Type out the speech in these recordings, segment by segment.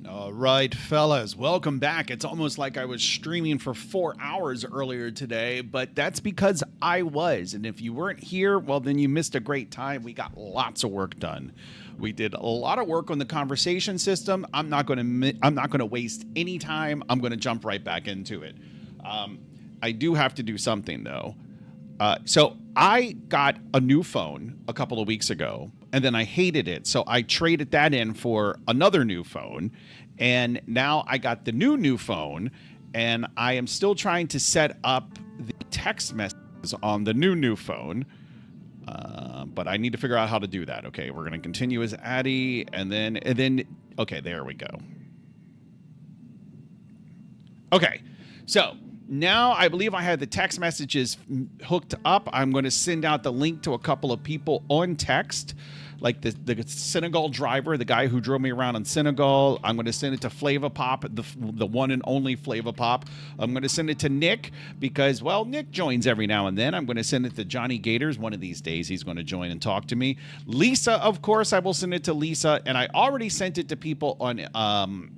All right, fellas, welcome back. It's almost like I was streaming for 4 hours earlier today, but that's because I was. And if you weren't here, well, then you missed a great time. We got lots of work done. We did a lot of work on the conversation system. I'm not going to waste any time. I'm going to jump right back into it. I do have to do something though. So I got a new phone a couple of weeks ago, and then I hated it. So I traded that in for another new phone. And now I got the new phone, and I am still trying to set up the text messages on the new phone. But I need to figure out how to do that. Okay, we're going to continue as Addy, and then, okay, there we go. Okay, so now I believe I have the text messages hooked up. I'm going to send out the link to a couple of people on text, like the Senegal driver, the guy who drove me around in Senegal. I'm going to send it to Flava Pop, the one and only Flava Pop. I'm going to send it to Nick because, well, Nick joins every now and then. I'm going to send it to Johnny Gators. One of these days he's going to join and talk to me. Lisa, of course, I will send it to Lisa. And I already sent it to people on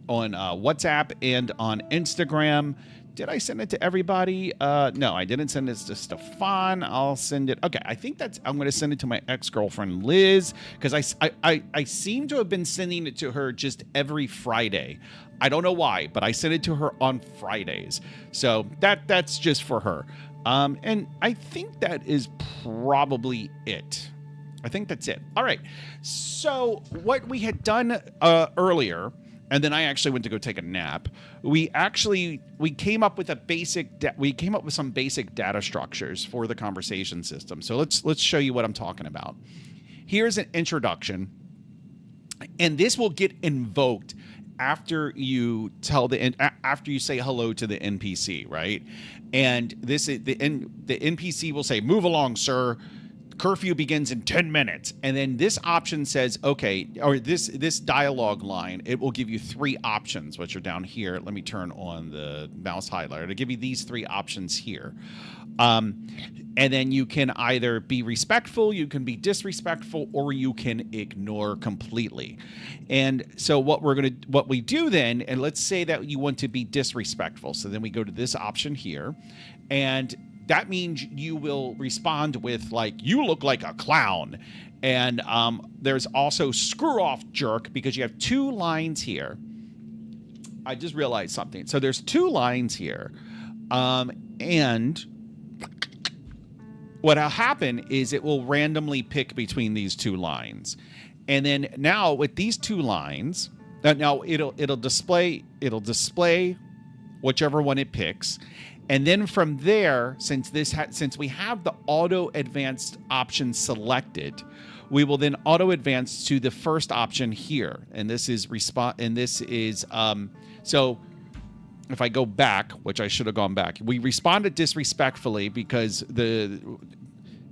WhatsApp and on Instagram. Did I send it to everybody? No, I didn't send it to Stefan. I'll send it. Okay, I think I'm going to send it to my ex-girlfriend, Liz, because I seem to have been sending it to her just every Friday. I don't know why, but I send it to her on Fridays. So that's just for her. And I think that is probably it. I think that's it. All right. So what we had done earlier, and then I actually went to go take a nap. We came up with some basic data structures for the conversation system. So let's show you what I'm talking about. Here's an introduction, and this will get invoked after you after you say hello to the NPC, right? And the NPC will say, "Move along, sir. Curfew begins in 10 minutes." And then this option says, okay, or this dialogue line, it will give you 3 options, which are down here. Let me turn on the mouse highlighter to give you these 3 options here. And then you can either be respectful, you can be disrespectful, or you can ignore completely. And so what we do then, and let's say that you want to be disrespectful. So then we go to this option here, and that means you will respond with, like, "You look like a clown." And there's also "screw off, jerk," because you have 2 lines here. I just realized something. So there's 2 lines here. And what will happen is it will randomly pick between these 2 lines. And then now with these 2 lines, now it'll display whichever one it picks. And then from there, since we have the auto advanced option selected, we will then auto advance to the first option here. And this is so if I go back, which I should have gone back, we responded disrespectfully because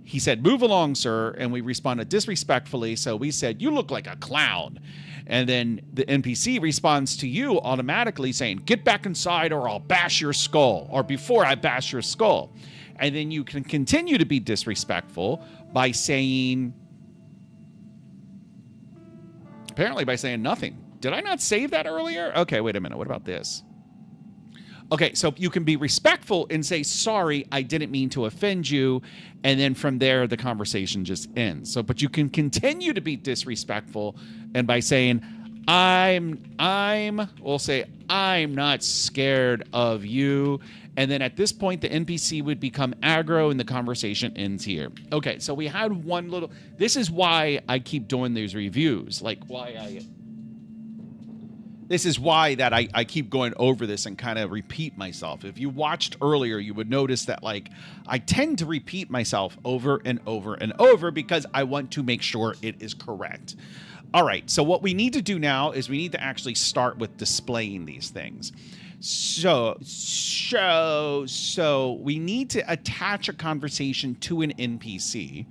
he said, "Move along, sir," and we responded disrespectfully. So we said, "You look like a clown." And then the NPC responds to you automatically saying, "Get back inside or I'll bash your skull," or "Before I bash your skull." And then you can continue to be disrespectful by saying, apparently by saying nothing. Did I not save that earlier? Okay, wait a minute. What about this? Okay, so you can be respectful and say, "Sorry, I didn't mean to offend you." And then from there, the conversation just ends. So, but you can continue to be disrespectful, and by saying, we'll say, "I'm not scared of you." And then at this point, the NPC would become aggro and the conversation ends here. Okay, so we had this is why I keep doing these reviews. This is why that I keep going over this and kind of repeat myself. If you watched earlier, you would notice that, like, I tend to repeat myself over and over and over because I want to make sure it is correct. All right, so what we need to do now is we need to actually start with displaying these things. So we need to attach a conversation to an NPC.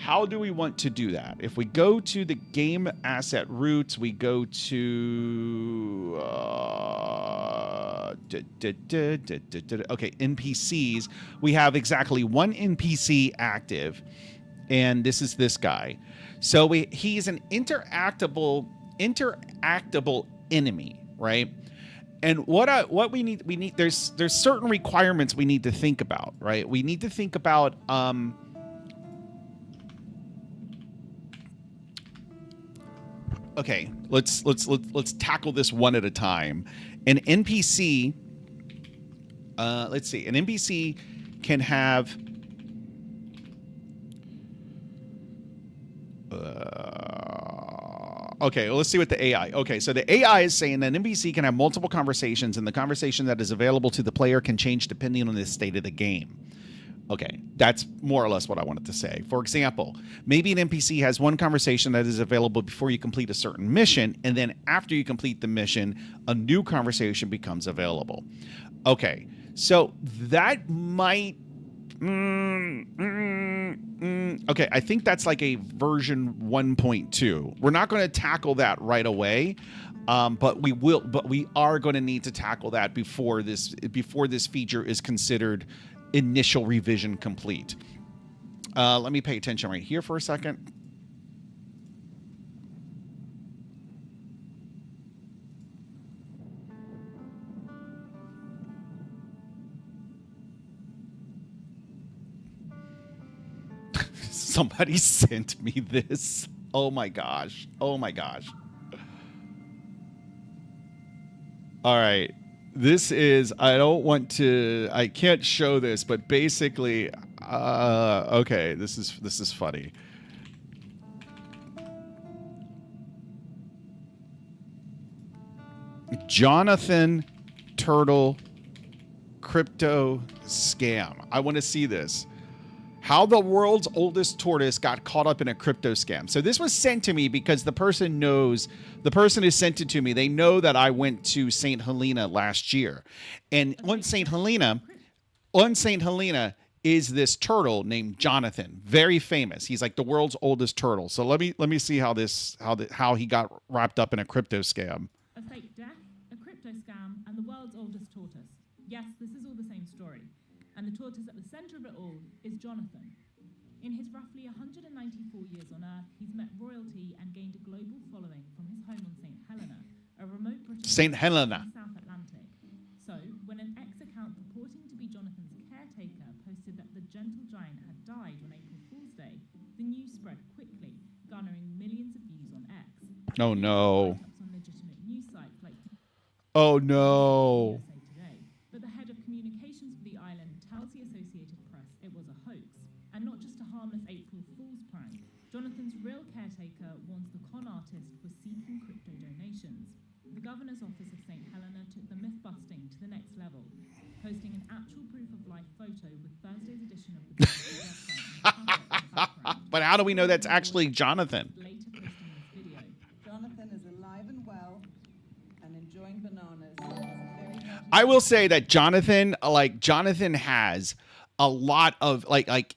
How do we want to do that? If we go to the game asset roots, we go to NPCs. We have exactly 1 NPC active, and this is this guy. So he's an interactable interactable enemy, right? And what we need there's certain requirements we need to think about, right? We need to think about okay, let's tackle this one at a time. An NPC, let's see, an NPC can have okay, well, let's see what the AI. Okay, so the AI is saying that an NPC can have multiple conversations, and the conversation that is available to the player can change depending on the state of the game. Okay, that's more or less what I wanted to say. For example, maybe an NPC has one conversation that is available before you complete a certain mission, and then after you complete the mission, a new conversation becomes available. Okay, so that might... okay, I think that's like a version 1.2. We're not going to tackle that right away, but we will. But we are going to need to tackle that before this feature is considered initial revision complete. Let me pay attention right here for a second. Somebody sent me this. Oh my gosh. Oh my gosh. All right. This is, I can't show this, but basically, okay, this is funny. Jonathan Turtle crypto scam. I want to see this. How the world's oldest tortoise got caught up in a crypto scam. So this was sent to me because the person who sent it to me, they know that I went to St. Helena last year. And on St. Helena is this turtle named Jonathan, very famous. He's like the world's oldest turtle. So let me see how he got wrapped up in a crypto scam. A fake death, a crypto scam, and the world's oldest tortoise. Yes, this is all the same story. And the tortoise at the center of it all is Jonathan. In his roughly 194 years on Earth, he's met royalty and gained a global following from his home on St. Helena, a remote British St. Helena. in the South Atlantic. So, when an ex-account purporting to be Jonathan's caretaker posted that the gentle giant had died on April Fool's Day, the news spread quickly, garnering millions of views on X. Oh no. On legitimate news sites like oh no. But the head of communications for the island tells the Associated Press it was a hoax, and not just a harmless April Fool's prank. Jonathan's real caretaker warns the con artist was seeking crypto donations. The governor's office of St. Helena took the myth-busting to the next level, posting an actual proof-of-life photo with Thursday's edition of the website. But how do we know that's actually Jonathan? Later posting this video. Jonathan is alive and well and enjoying bananas. I will say that Jonathan has a lot of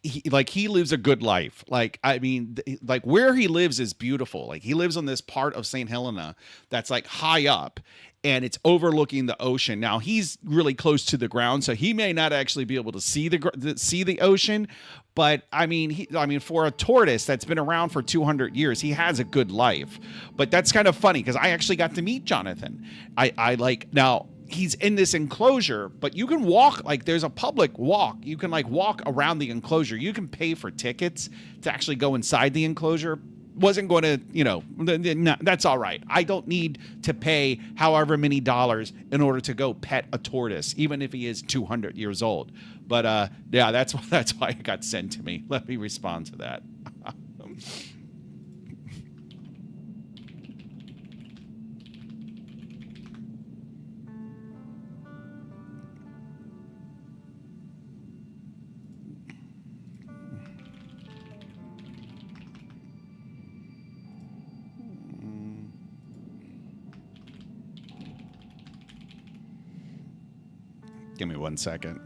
he lives a good life. Like, I mean, like where he lives is beautiful. Like he lives on this part of St. Helena that's like high up and it's overlooking the ocean. Now he's really close to the ground, so he may not actually be able to see the ocean. But I mean, for a tortoise that's been around for 200 years, he has a good life. But that's kind of funny because I actually got to meet Jonathan. Now he's in this enclosure, but you can walk, like there's a public walk. You can like walk around the enclosure. You can pay for tickets to actually go inside the enclosure. Wasn't going to, no, that's all right. I don't need to pay however many dollars in order to go pet a tortoise, even if he is 200 years old. But yeah, that's why it got sent to me. Let me respond to that. Give me 1 second.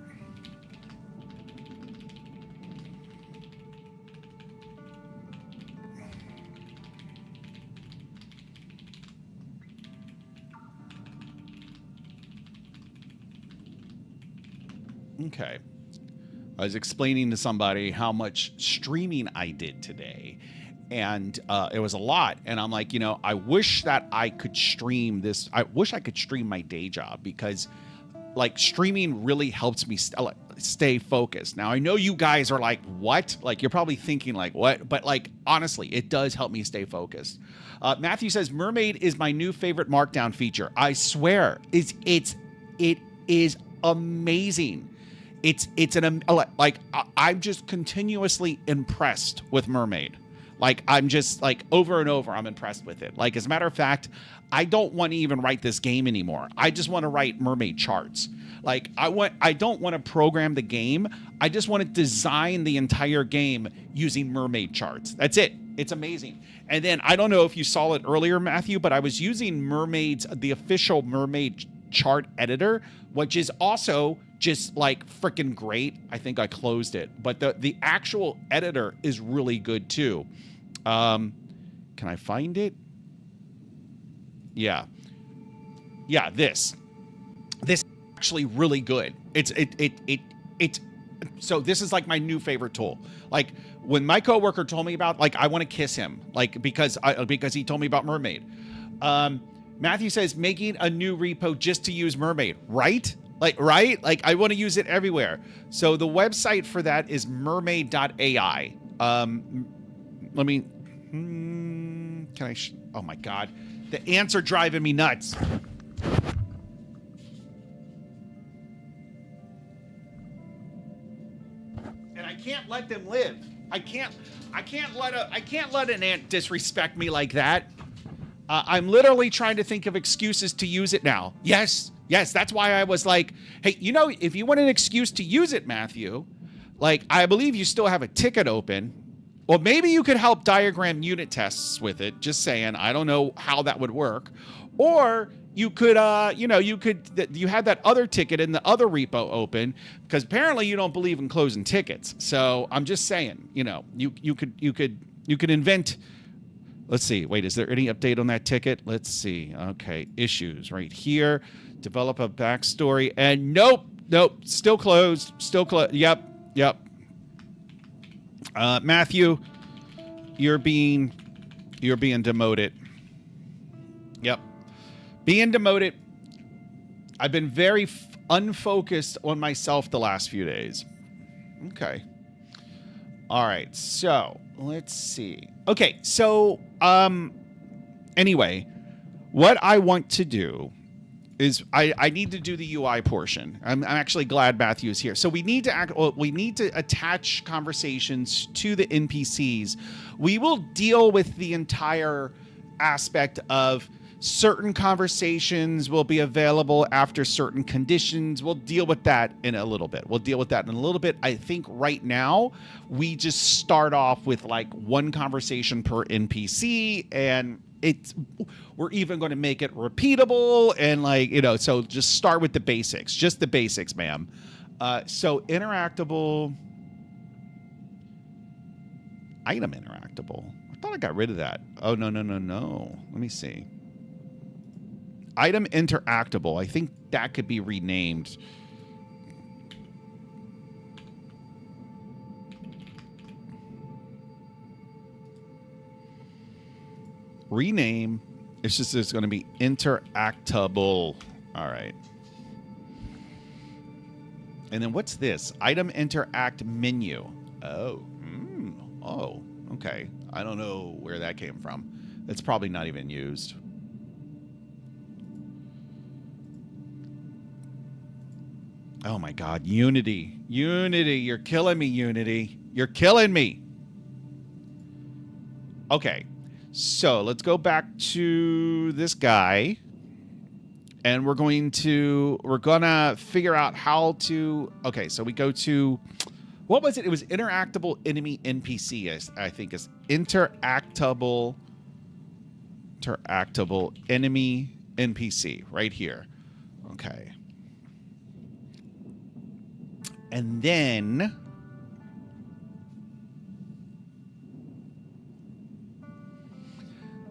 Okay. I was explaining to somebody how much streaming I did today. and it was a lot. And I'm like, I wish that I could stream this. I wish I could stream my day job, because like streaming really helps me stay focused. Now I know you guys are like, what? Like you're probably thinking like, what? But like honestly, it does help me stay focused. Matthew says Mermaid is my new favorite Markdown feature. I swear, it is amazing. I'm just continuously impressed with Mermaid. Like I'm just like over and over, I'm impressed with it. Like as a matter of fact, I don't want to even write this game anymore. I just want to write Mermaid charts. Like I don't want to program the game. I just want to design the entire game using Mermaid charts. That's it. It's amazing. And then I don't know if you saw it earlier, Matthew, but I was using the official Mermaid chart editor, which is also just like freaking great. I think I closed it, but the actual editor is really good too. Can I find it? Yeah. This is actually really good. It's so this is like my new favorite tool. Like when my coworker told me about, like, I want to kiss him, like, because he told me about Mermaid. Matthew says making a new repo just to use Mermaid, right? Right? Like I want to use it everywhere. So the website for that is mermaid.ai. Let me, oh my God, the ants are driving me nuts. And I can't let them live. I can't let an ant disrespect me like that. I'm literally trying to think of excuses to use it now. Yes, that's why I was like, hey, if you want an excuse to use it, Matthew, like, I believe you still have a ticket open. Well, maybe you could help diagram unit tests with it. Just saying. I don't know how that would work. Or you could, you had that other ticket in the other repo open, because apparently you don't believe in closing tickets. So I'm just saying, you could invent. Let's see. Wait, is there any update on that ticket? Let's see. Okay, issues right here. Develop a backstory, and nope, still closed. Yep. Matthew, you're being demoted. Yep, being demoted. I've been very unfocused on myself the last few days. Okay. All right, so let's see. Okay, so anyway, what I want to do is I need to do the UI portion. I'm actually glad Matthew is here. So we need to attach conversations to the NPCs. We will deal with the entire aspect of certain conversations will be available after certain conditions. We'll deal with that in a little bit. I think right now we just start off with like one conversation per NPC, and we're even going to make it repeatable, and so just start with the basics, just the basics, ma'am. So interactable, item interactable. I thought I got rid of that. Oh, no. Let me see. Item interactable. I think that could be renamed. Rename. It's going to be interactable. All right. And then what's this? Item interact menu. Oh. Oh. Okay. I don't know where that came from. It's probably not even used. Oh my God, Unity. You're killing me, Unity. You're killing me. Okay, so let's go back to this guy, and we're gonna figure out how to. Okay, so we go to, what was it? It was interactable enemy NPC. I think is interactable enemy NPC right here. Okay. And then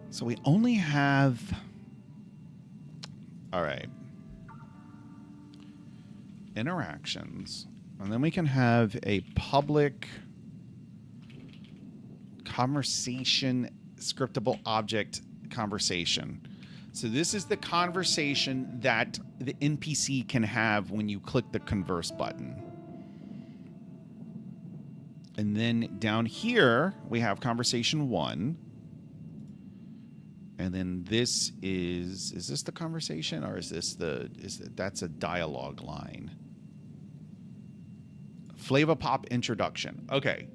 so we only have, all right, interactions, and then we can have a public Conversation, scriptable object conversation. So this is the conversation that the NPC can have when you click the converse button. And then down here, we have conversation 1. And then this is this the conversation, or is this that's a dialogue line? Flava Pop introduction. Okay.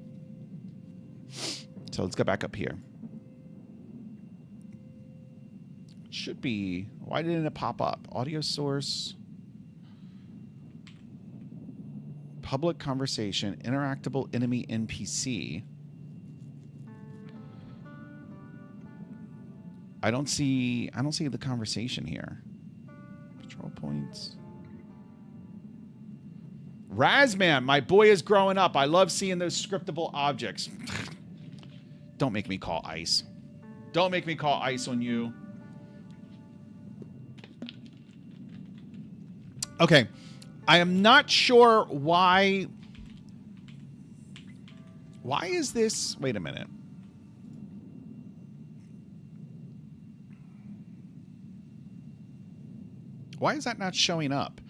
So let's go back up here. It should be, why didn't it pop up? Audio source. Public conversation, interactable enemy NPC. I don't see the conversation here. Patrol points. Razman, my boy is growing up. I love seeing those scriptable objects. Don't make me call ICE. Don't make me call ICE on you. Okay. I am not sure why. Why is this? Wait a minute. Why is that not showing up?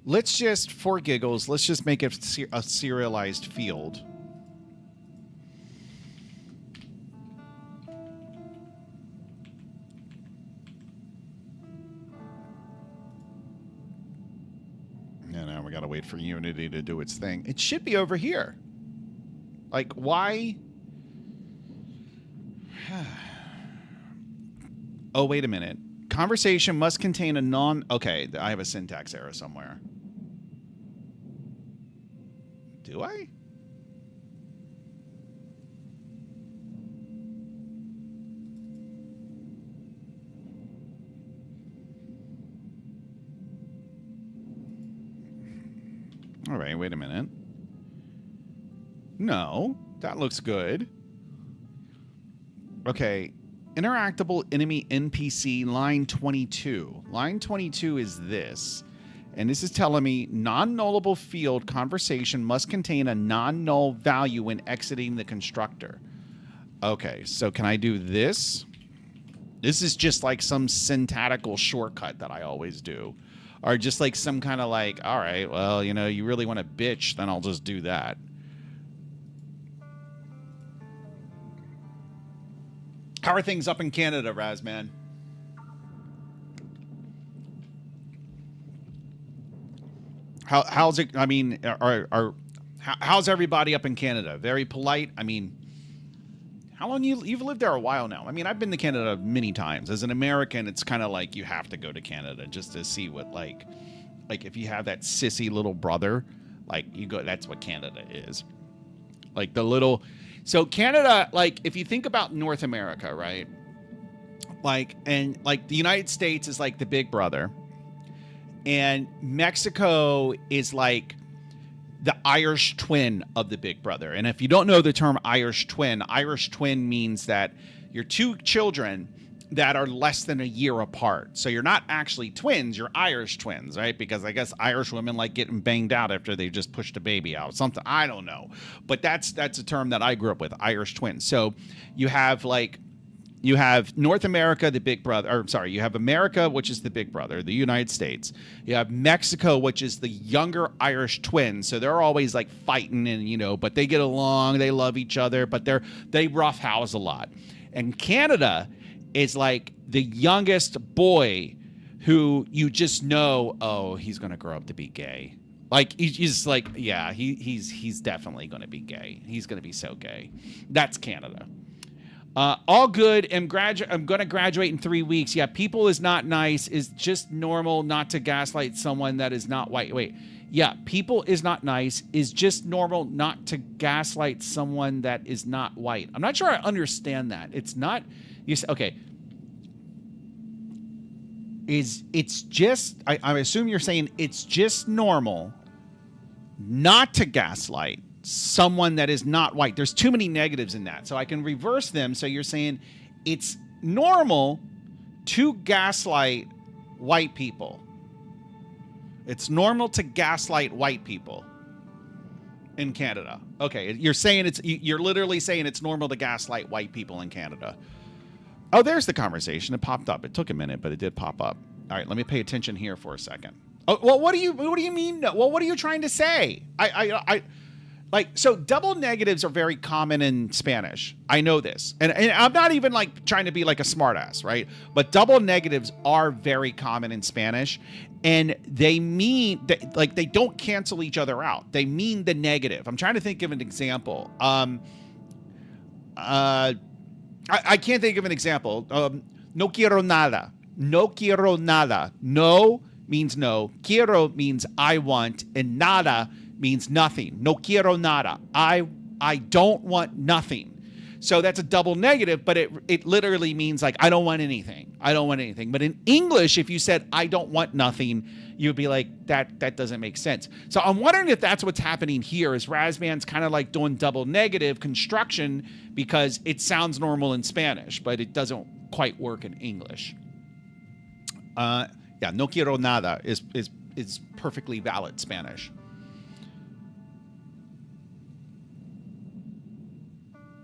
Let's just, for giggles, let's just make it a serialized field. Now we gotta wait for Unity to do its thing. It should be over here. Like, why? Oh, wait a minute. Conversation must contain a non... Okay, I have a syntax error somewhere. Do I? All right, wait a minute. No, that looks good. Okay. Interactable enemy NPC, line 22. Line 22 is this. And this is telling me non-nullable field conversation must contain a non-null value when exiting the constructor. Okay, so can I do this? This is just like some syntactical shortcut that I always do. Or just like some kind of like, all right, well, you know, you really want to bitch, then I'll just do that. How are things up in Canada, Razman? How's it? I mean, how's everybody up in Canada? Very polite. I mean, how long you've lived there a while now? I mean, I've been to Canada many times. As an American, it's kind of like you have to go to Canada just to see what like if you have that sissy little brother, like you go. That's what Canada is. Like the little. So Canada, like if you think about North America, right? Like the United States is like the big brother. And Mexico is like the Irish twin of the big brother. And if you don't know the term Irish twin means that you're two children that are less than a year apart. So you're not actually twins, you're Irish twins, right? Because I guess Irish women like getting banged out after they just pushed a baby out. Something, I don't know. But that's a term that I grew up with, Irish twins. So you have North America, the big brother, or sorry, you have America, which is the big brother, the United States. You have Mexico, which is the younger Irish twin. So they're always like fighting and, but they get along, they love each other, but they roughhouse a lot. And Canada is like the youngest boy who you just know, oh, he's going to grow up to be gay. Like, he's like, yeah, he's definitely going to be gay. He's going to be so gay. That's Canada. All good. I'm going to graduate in 3 weeks. Yeah, people is not nice. Is just normal not to gaslight someone that is not white. Wait. Yeah, people is not nice. Is just normal not to gaslight someone that is not white. I'm not sure I understand that. It's not... Okay. It's just... I assume you're saying it's just normal not to gaslight someone that is not white. There's too many negatives in that. So I can reverse them. So you're saying it's normal to gaslight white people. It's normal to gaslight white people. in Canada. Okay, you're literally saying it's normal to gaslight white people in Canada. Oh, there's the conversation. It popped up. It took a minute, but it did pop up. All right, let me pay attention here for a second. Oh, well, what do you mean? Well, what are you trying to say? So double negatives are very common in Spanish. I know this. And I'm not even like trying to be like a smartass, right? But double negatives are very common in Spanish. And they mean that, like, they don't cancel each other out. They mean the negative. I'm trying to think of an example. I can't think of an example. No quiero nada. No quiero nada. No means no. Quiero means I want. And nada means nothing. No quiero nada. I don't want nothing. So that's a double negative, but it literally means like I don't want anything. I don't want anything. But in English, if you said I don't want nothing, you would be like that doesn't make sense. So I'm wondering if that's what's happening here. Is Razman's kind of like doing double negative construction because it sounds normal in Spanish, but it doesn't quite work in English. Yeah, no quiero nada is perfectly valid Spanish.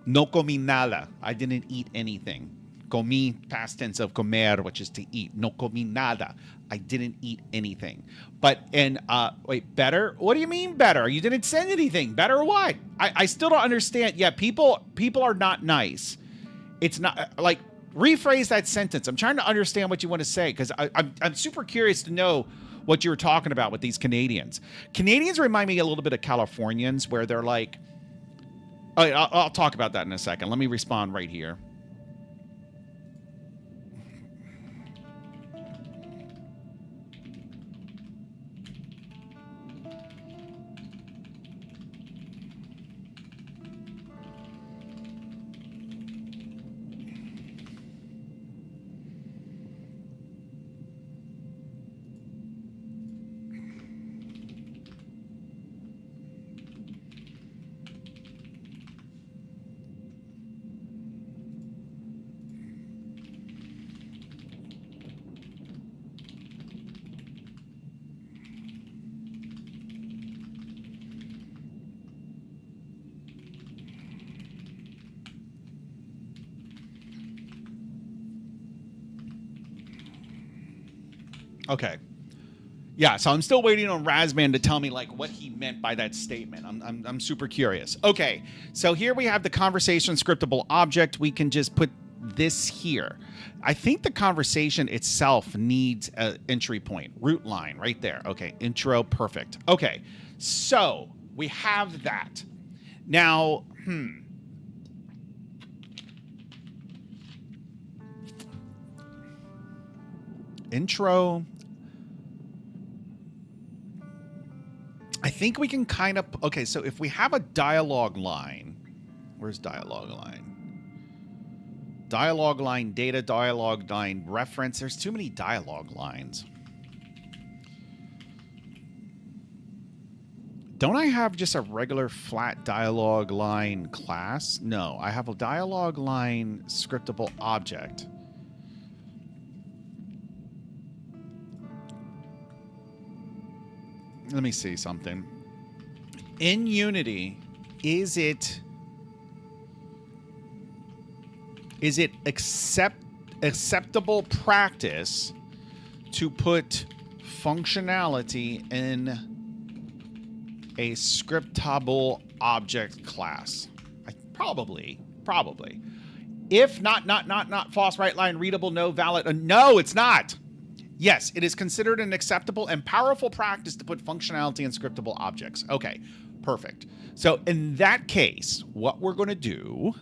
No comí nada. I didn't eat anything. Comí, past tense of comer, which is to eat. No comí nada. I didn't eat anything. But, wait, better? What do you mean better? You didn't send anything. Better what? I still don't understand. Yeah, people are not nice. It's not, like, rephrase that sentence. I'm trying to understand what you want to say, because I'm super curious to know what you were talking about with these Canadians. Canadians remind me a little bit of Californians, where they're like, I'll talk about that in a second. Let me respond right here. Okay. Yeah, so I'm still waiting on Razman to tell me like what he meant by that statement. I'm super curious. Okay, so here we have the conversation scriptable object. We can just put this here. I think the conversation itself needs an entry point, root line right there. Okay, intro, perfect. Okay, so we have that. Now, intro. I think we can kind of, okay, so if we have a dialogue line, where's dialogue line? Dialogue line, data dialogue line, reference. There's too many dialogue lines. Don't I have just a regular flat dialogue line class? No, I have a dialogue line scriptable object. Let me see something. In Unity, is it acceptable practice to put functionality in a scriptable object class? Probably. If not false, right line, readable, no, valid. No, it's not. Yes, it is considered an acceptable and powerful practice to put functionality in scriptable objects. Okay, perfect. So in that case, what we're going to do...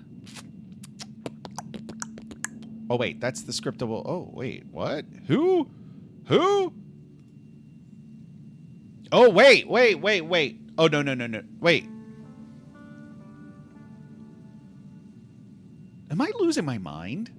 Oh, wait, that's the scriptable... Oh, wait, what? Who? Oh, wait. Oh, no. Wait. Am I losing my mind?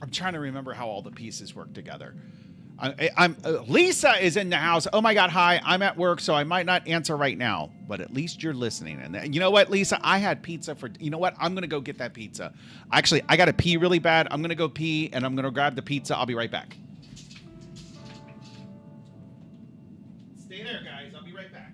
I'm trying to remember how all the pieces work together. I'm Lisa is in the house. Oh my God. Hi, I'm at work, so I might not answer right now, but at least you're listening. And you know what, Lisa, I had pizza you know what? I'm going to go get that pizza. Actually, I got to pee really bad. I'm going to go pee and I'm going to grab the pizza. I'll be right back. Stay there, guys. I'll be right back. I'll be right back.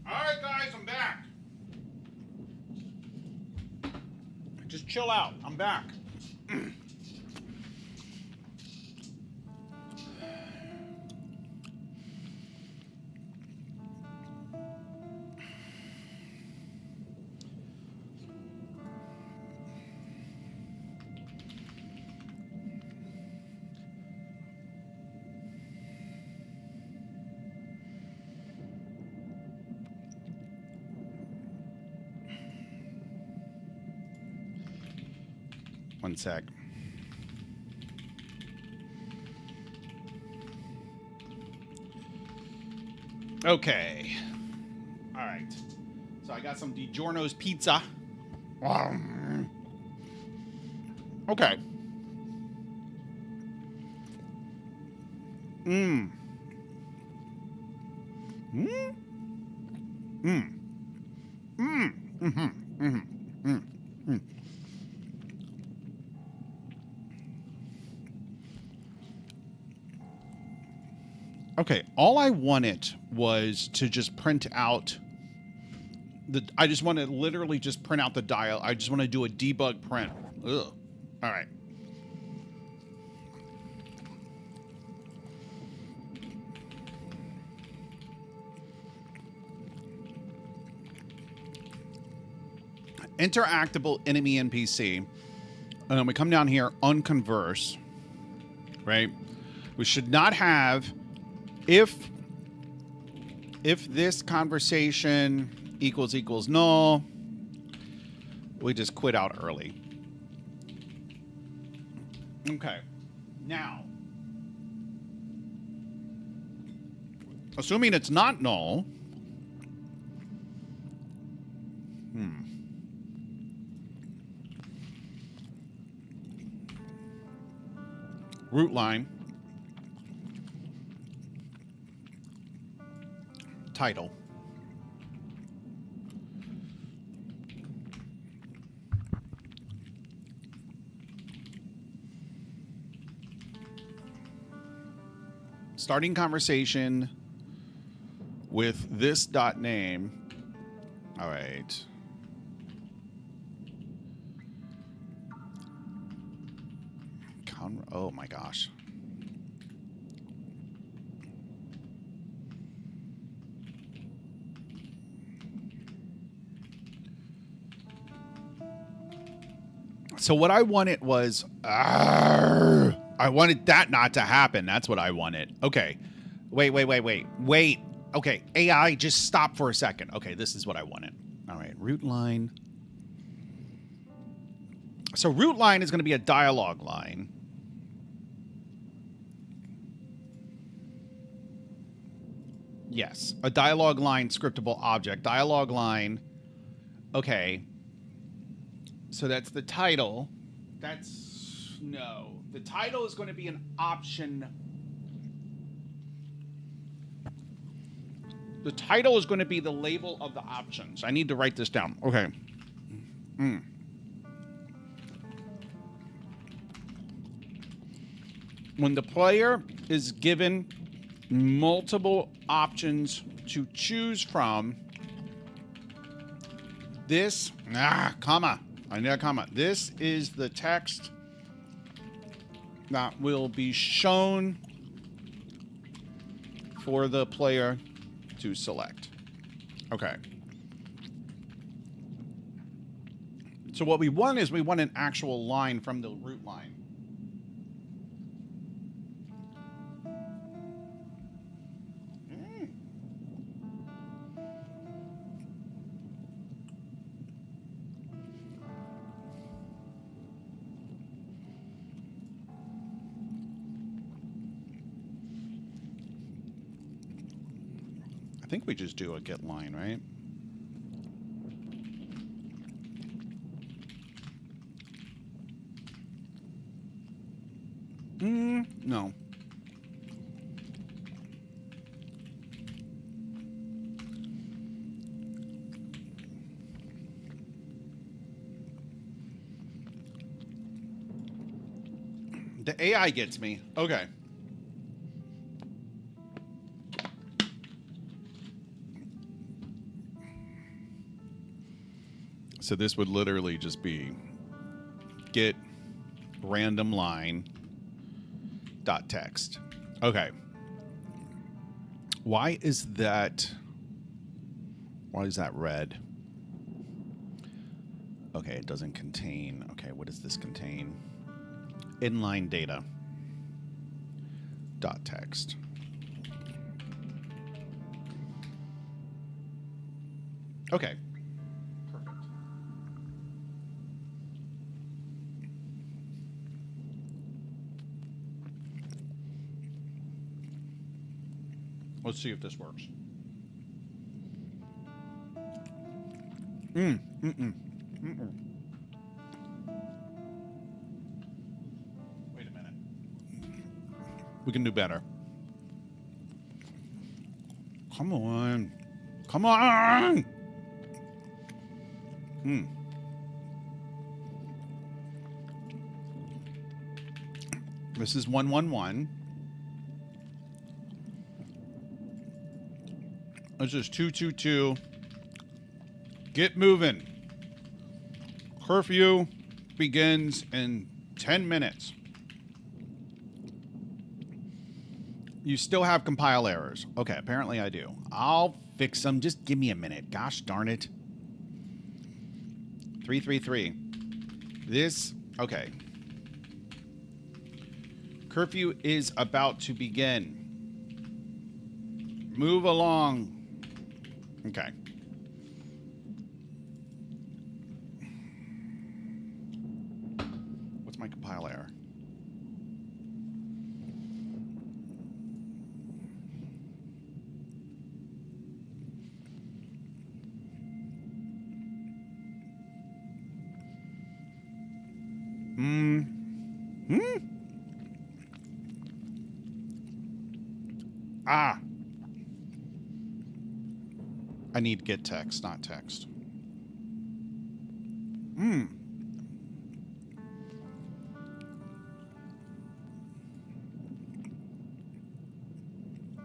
All right, guys, I'm back. Just chill out. I'm back. One sec. Okay. All right. So I got some DiGiorno's pizza. Okay. Mmm. Mmm. Mmm. Mmm. Mm-hmm. Mm-hmm. Mm. Mm. Okay, all I wanted was to just print out I just want to literally just print out the dial. I just want to do a debug print. Ugh. All right. Interactable enemy NPC. And then we come down here, unconverse, right? We should not have if this conversation equals null, we just quit out early. Okay. Now, assuming it's not null, root line, title. Starting conversation with this dot name. All right. Oh my gosh. So what I wanted was, I wanted that not to happen. That's what I wanted. Okay. Wait. Okay. AI, just stop for a second. Okay. This is what I wanted. All right. Root line. So root line is going to be a dialogue line. Yes. A dialogue line scriptable object. Dialogue line. Okay. So that's the title. No. The title is going to be an option. The title is going to be the label of the options. I need to write this down. Okay. When the player is given multiple options to choose from, this, comma. I need a comma. This is the text that will be shown for the player to select. Okay. So what we want is we want an actual line from the root line. I think we just do a get line, right? No. The AI gets me. Okay. So this would literally just be get random line dot text. Okay. Why is that red? Okay, it doesn't contain. Okay, what does this contain? Inline data dot text. Okay. Perfect. Let's see if this works. Wait a minute. We can do better. Come on. Come on! This is 111. This is 222. Get moving. Curfew begins in 10 minutes. You still have compile errors. Okay, apparently I do. I'll fix them. Just give me a minute. Gosh darn it. 333. This, okay. Curfew is about to begin. Move along. Okay. What's my compile error? I need get text, not text.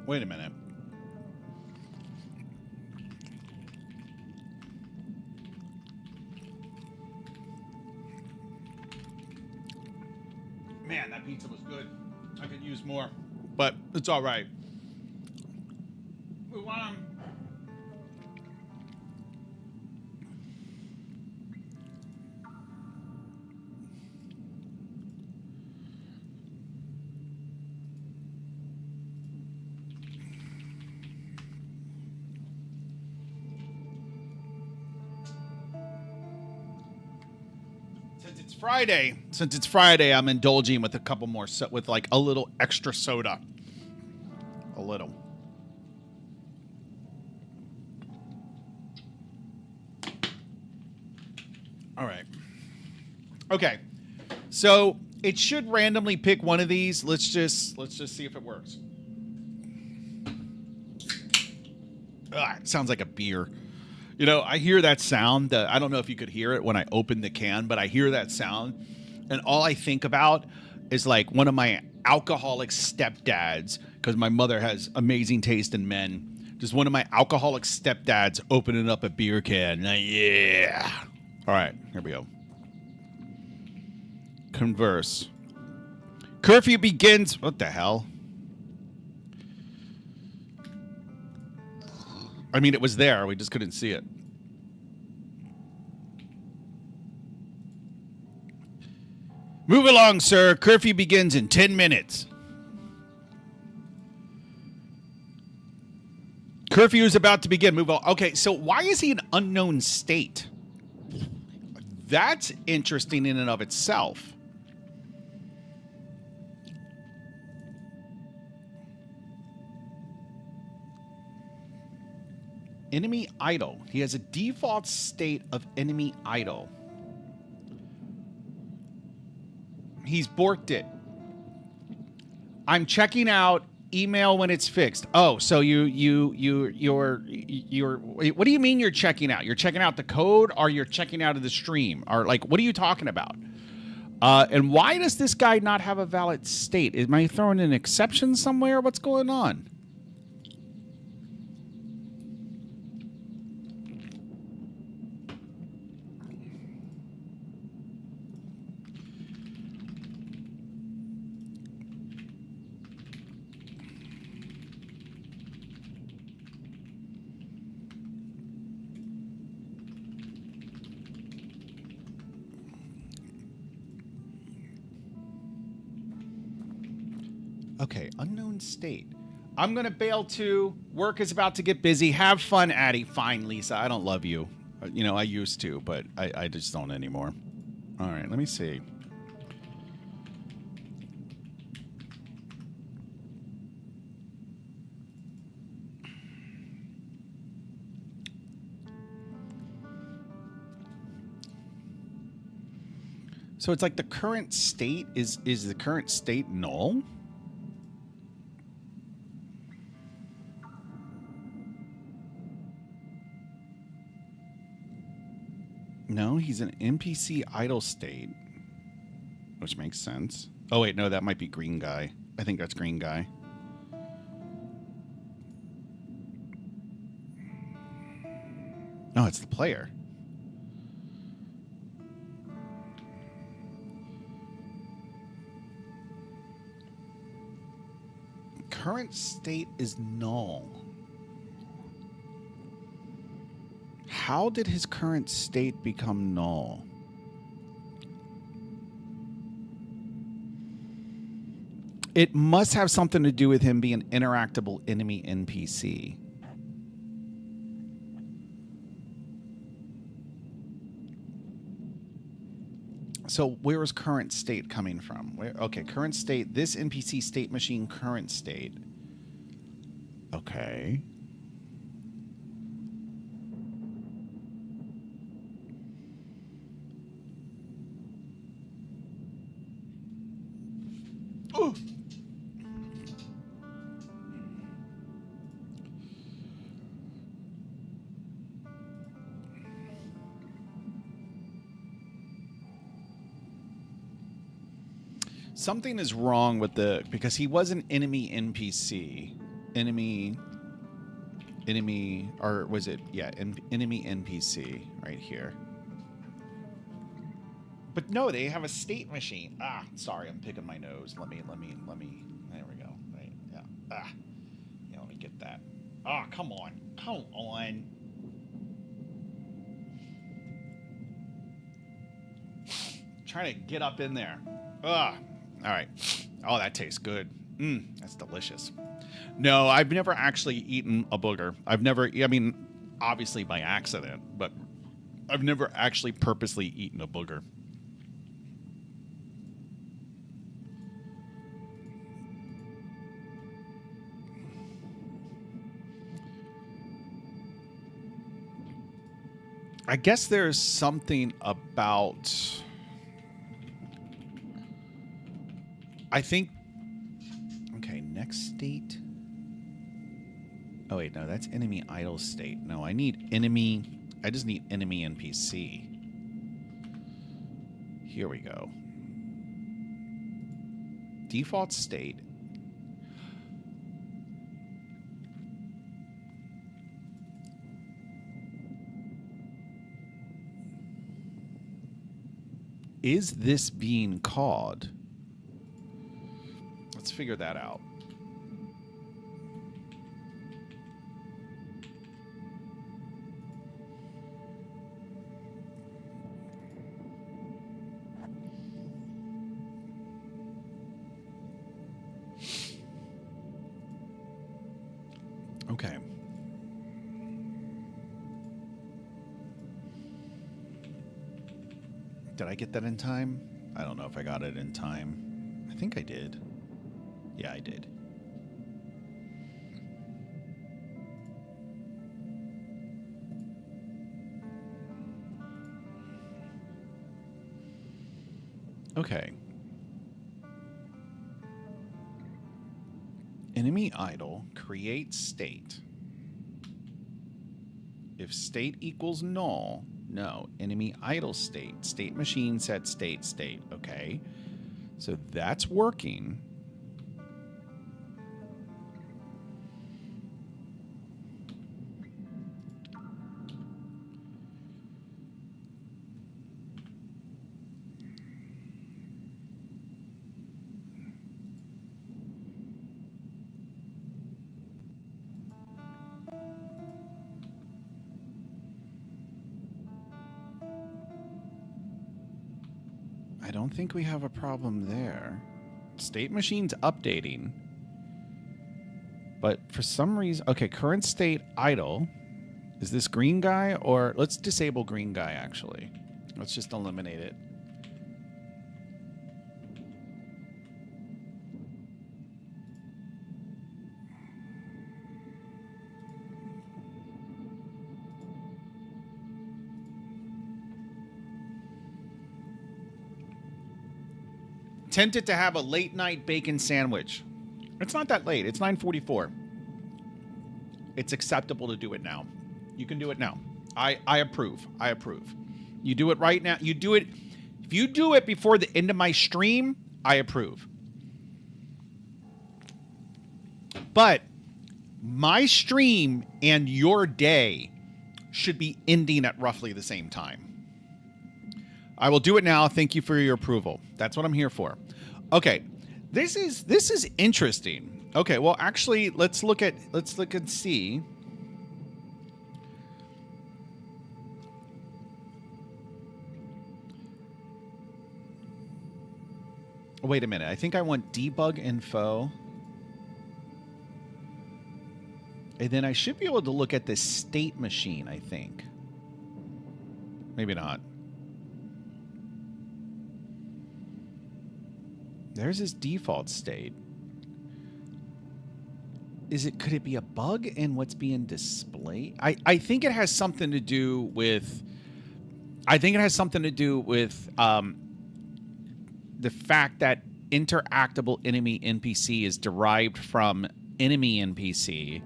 Wait a minute. Man, that pizza was good. I could use more, but it's all right. We want Since it's Friday, I'm indulging with a couple more, with like a little extra soda. A little. All right. Okay. So it should randomly pick one of these. Let's just see if it works. It sounds like a beer. You know, I hear that sound. I don't know if you could hear it when I opened the can, but I hear that sound. And all I think about is like one of my alcoholic stepdads, because my mother has amazing taste in men. Just one of my alcoholic stepdads opening up a beer can. Yeah. All right, here we go. Converse. Curfew begins. What the hell? I mean, it was there. We just couldn't see it. Move along, sir. Curfew begins in 10 minutes. Curfew is about to begin. Move on. Okay, so why is he an unknown state? That's interesting in and of itself. Enemy idle. He has a default state of enemy idle. He's borked it. I'm checking out. Email when it's fixed. Oh, so you're what do you mean you're checking out? You're checking out the code, or you're checking out of the stream? Or like, what are you talking about? And why does this guy not have a valid state? Am I throwing an exception somewhere? What's going on? Okay, unknown state. I'm going to bail too. Work is about to get busy. Have fun, Addie. Fine, Lisa. I don't love you. You know, I used to, but I just don't anymore. All right, let me see. So it's like the current state is the current state null? No, he's an NPC idle state, which makes sense. Oh, wait, no, that might be green guy. I think that's green guy. No, it's the player. Current state is null. How did his current state become null? It must have something to do with him being an interactable enemy NPC. So where is current state coming from? Okay, current state. This NPC state machine current state. Okay. Oh. Something is wrong with because he was an enemy NPC. Enemy, or was it? Yeah, enemy NPC right here. But no, they have a state machine. Ah, sorry, I'm picking my nose. Let me. There we go. Right. Yeah. Ah. Yeah, let me get that. Ah, come on. Come on. Trying to get up in there. Ah. All right. Oh, that tastes good. That's delicious. No, I've never actually eaten a booger. I mean, obviously by accident, but I've never actually purposely eaten a booger. I guess there's something about... I think... Okay, next state. Oh, wait, no, that's enemy idle state. No, I need enemy... I just need enemy NPC. Here we go. Default state. Is this being called? Let's figure that out. Okay. Did I get that in time? I don't know if I got it in time. I think I did. Yeah, I did. Okay. Enemy idle, create state. If state equals null, no. Enemy idle state. State machine set state state. Okay. So that's working. I don't think we have a problem there. State machine's updating. But for some reason... Okay, current state idle. Is this green guy? Or let's disable green guy, actually. Let's just eliminate it. Tempted to have a late night bacon sandwich. It's not that late. It's 9:44. It's acceptable to do it now. You can do it now. I approve. I approve. You do it right now. You do it. If you do it before the end of my stream, I approve. But my stream and your day should be ending at roughly the same time. I will do it now. Thank you for your approval. That's what I'm here for. Okay. This is interesting. Okay, well actually let's look and see. Wait a minute. I think I want debug info. And then I should be able to look at the state machine, I think. Maybe not. There's his default state. Could it be a bug in what's being displayed? I think it has something to do with the fact that interactable enemy NPC is derived from enemy NPC.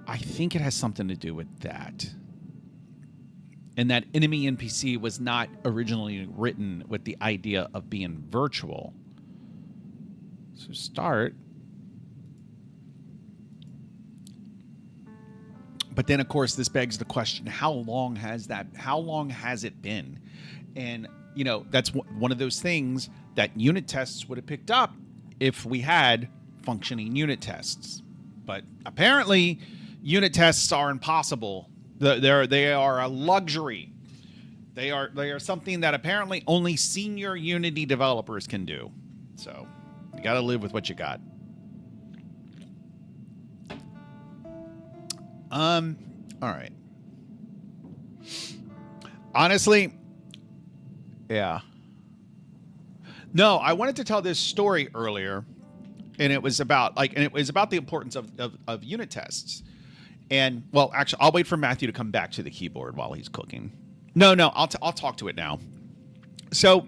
I think it has something to do with that. And that enemy NPC was not originally written with the idea of being virtual. So start. But then, of course, this begs the question, how long has it been? And, you know, that's one of those things that unit tests would have picked up if we had functioning unit tests. But apparently, unit tests are impossible. They are a luxury. They are something that apparently only senior Unity developers can do. So you got to live with what you got. All right. Honestly, yeah. No, I wanted to tell this story earlier, and it was about the importance of unit tests. And well, actually, I'll wait for Matthew to come back to the keyboard while he's cooking. No, I'll talk to it now. So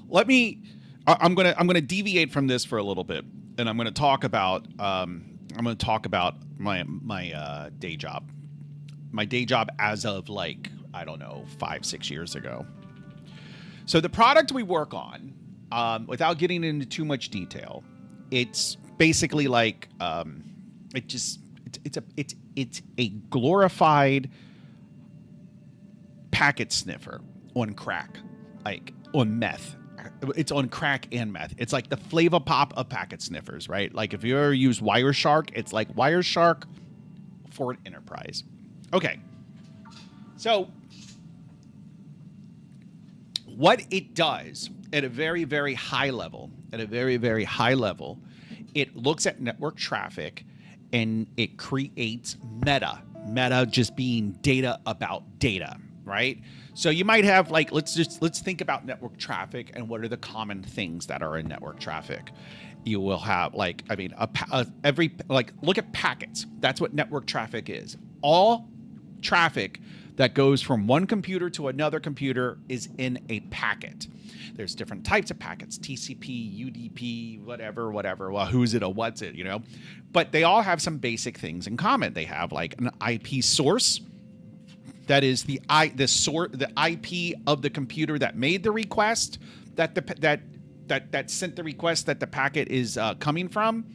I'm gonna deviate from this for a little bit, and I'm gonna talk about my day job. My day job as of like, I don't know, 5-6 years ago. So the product we work on, without getting into too much detail, it's basically like it's a glorified packet sniffer on crack, like on meth. It's on crack and meth. It's like the Flavor Pop of packet sniffers, right? Like if you ever use Wireshark, it's like Wireshark for an enterprise. Okay. So what it does at a very, very high level, it looks at network traffic and it creates meta. Meta just being data about data, right? So you might have like, let's think about network traffic and what are the common things that are in network traffic. You will have like, I mean, look at packets. That's what network traffic is. All traffic that goes from one computer to another computer is in a packet. There's different types of packets, TCP, UDP, whatever. Well, who's it or what's it, you know? But they all have some basic things in common. They have like an IP source. That is the IP of the computer that made the request, that sent the request that the packet is coming from,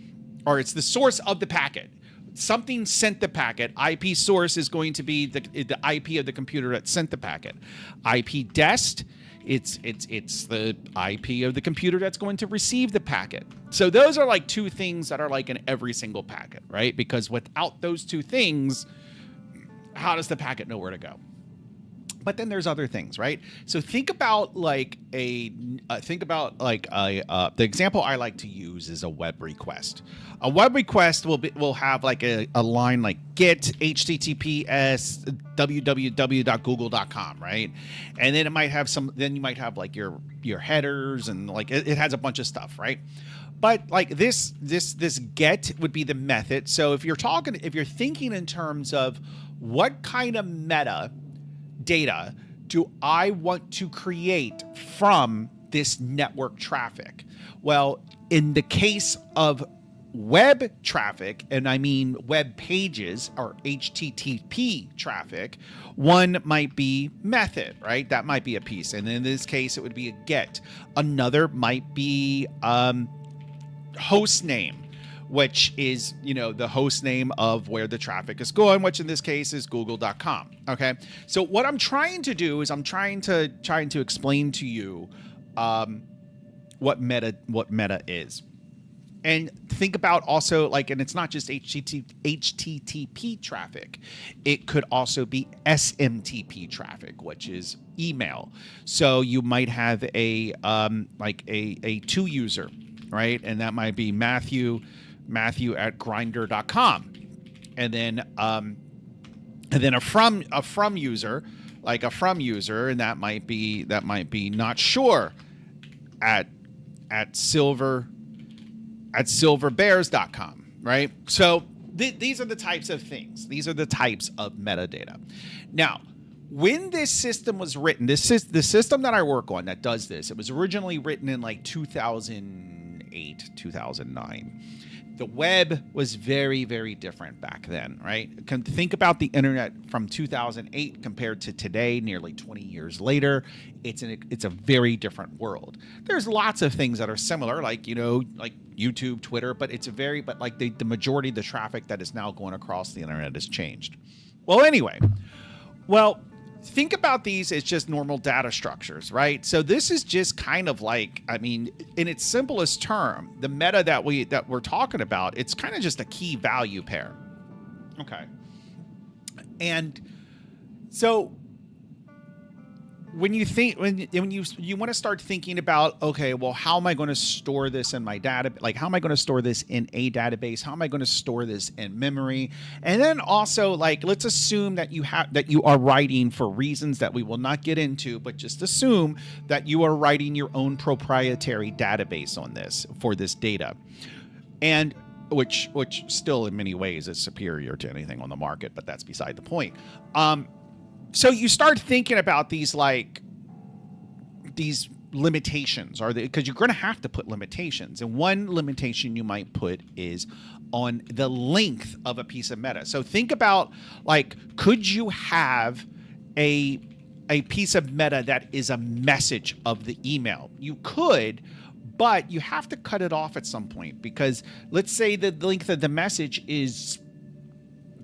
or it's the source of the packet. Something sent the packet. IP source is going to be the IP of the computer that sent the packet. IP dest, it's the IP of the computer that's going to receive the packet. So those are like two things that are like in every single packet, right? Because without those two things, how does the packet know where to go? But then there's other things, right? So think about the example I like to use is a web request. A web request will have like a line like get https www.google.com, right? And then it might have then you might have like your headers and like it has a bunch of stuff, right? But like this get would be the method. So if you're thinking in terms of what kind of meta data do I want to create from this network traffic? Well, in the case of web traffic, and I mean web pages or HTTP traffic, one might be method, right? That might be a piece. And in this case, it would be a get. Another might be host name, which is, the host name of where the traffic is going, which in this case is google.com. Okay. So what I'm trying to do is I'm trying to explain to you what meta is. And think about also and it's not just HTTP traffic. It could also be SMTP traffic, which is email. So you might have a to user, right? And that might be Matthew at grindr.com. And then a from user, and that might be not sure at silverbears.com, right? So these are the types of things. These are the types of metadata. Now, when this system was written, the system that I work on that does this, it was originally written in like 2008, 2009. The web was very, very different back then, right? Think about the internet from 2008 compared to today, nearly 20 years later. It's a very different world. There's lots of things that are similar, like YouTube, Twitter, but the majority of the traffic that is now going across the internet has changed. Think about these as just normal data structures, right? So this is just kind of in its simplest term, the meta that we're talking about, it's kind of just a key value pair. Okay. And so when you want to start thinking about, okay, well, how am I going to store this in my data? Like, how am I going to store this in a database? How am I going to store this in memory? And then also, let's assume that you are writing for reasons that we will not get into, but just assume that you are writing your own proprietary database on this for this data. And which still in many ways is superior to anything on the market, but that's beside the point. So you start thinking about these limitations, because you're going to have to put limitations, and one limitation you might put is on the length of a piece of meta. So think about, like, could you have a piece of meta that is a message of the email? You could, but you have to cut it off at some point, because let's say the length of the message is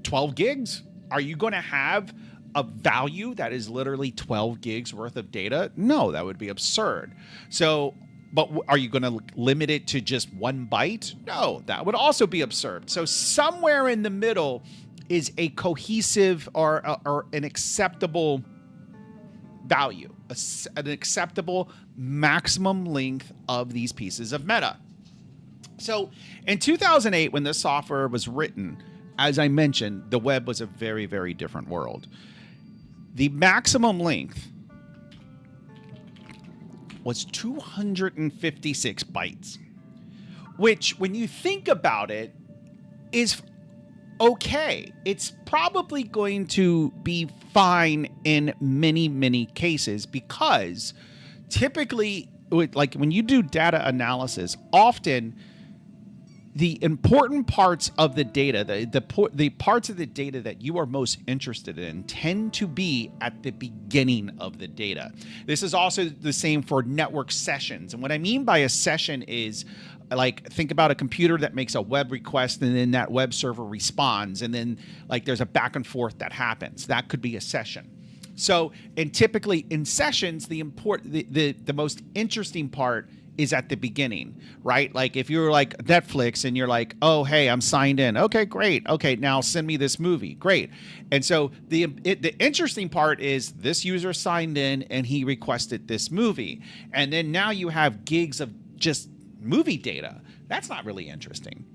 12 gigs. Are you going to have a value that is literally 12 gigs worth of data? No, that would be absurd. So, but are you going to limit it to just 1 byte? No, that would also be absurd. So somewhere in the middle is a cohesive or an acceptable value, an acceptable maximum length of these pieces of meta. So in 2008, when this software was written, as I mentioned, the web was a very, very different world. The maximum length was 256 bytes, which, when you think about it, is okay. It's probably going to be fine in many, many cases, because typically, like when you do data analysis, often the important parts of the data, the parts of the data that you are most interested in, tend to be at the beginning of the data. This is also the same for network sessions. And what I mean by a session is, like, think about a computer that makes a web request, and then that web server responds, and then, like, there's a back and forth that happens. That could be a session. So, and typically in sessions, the most interesting part is at the beginning, right? Like if you're like Netflix and you're like, oh, hey, I'm signed in. Okay, great. Okay, now send me this movie. Great. And so the interesting part is this user signed in and he requested this movie. And then now you have gigs of just movie data. That's not really interesting.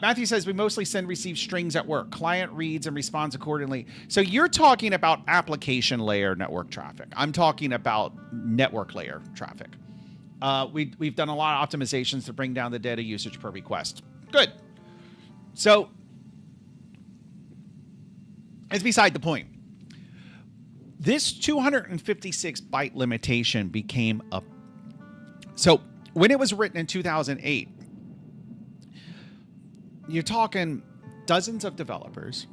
Matthew says, we mostly send receive strings at work. Client reads and responds accordingly. So you're talking about application layer network traffic. I'm talking about network layer traffic. We've done a lot of optimizations to bring down the data usage per request. Good. So it's beside the point. This 256 byte limitation became so when it was written in 2008, you're talking dozens of developers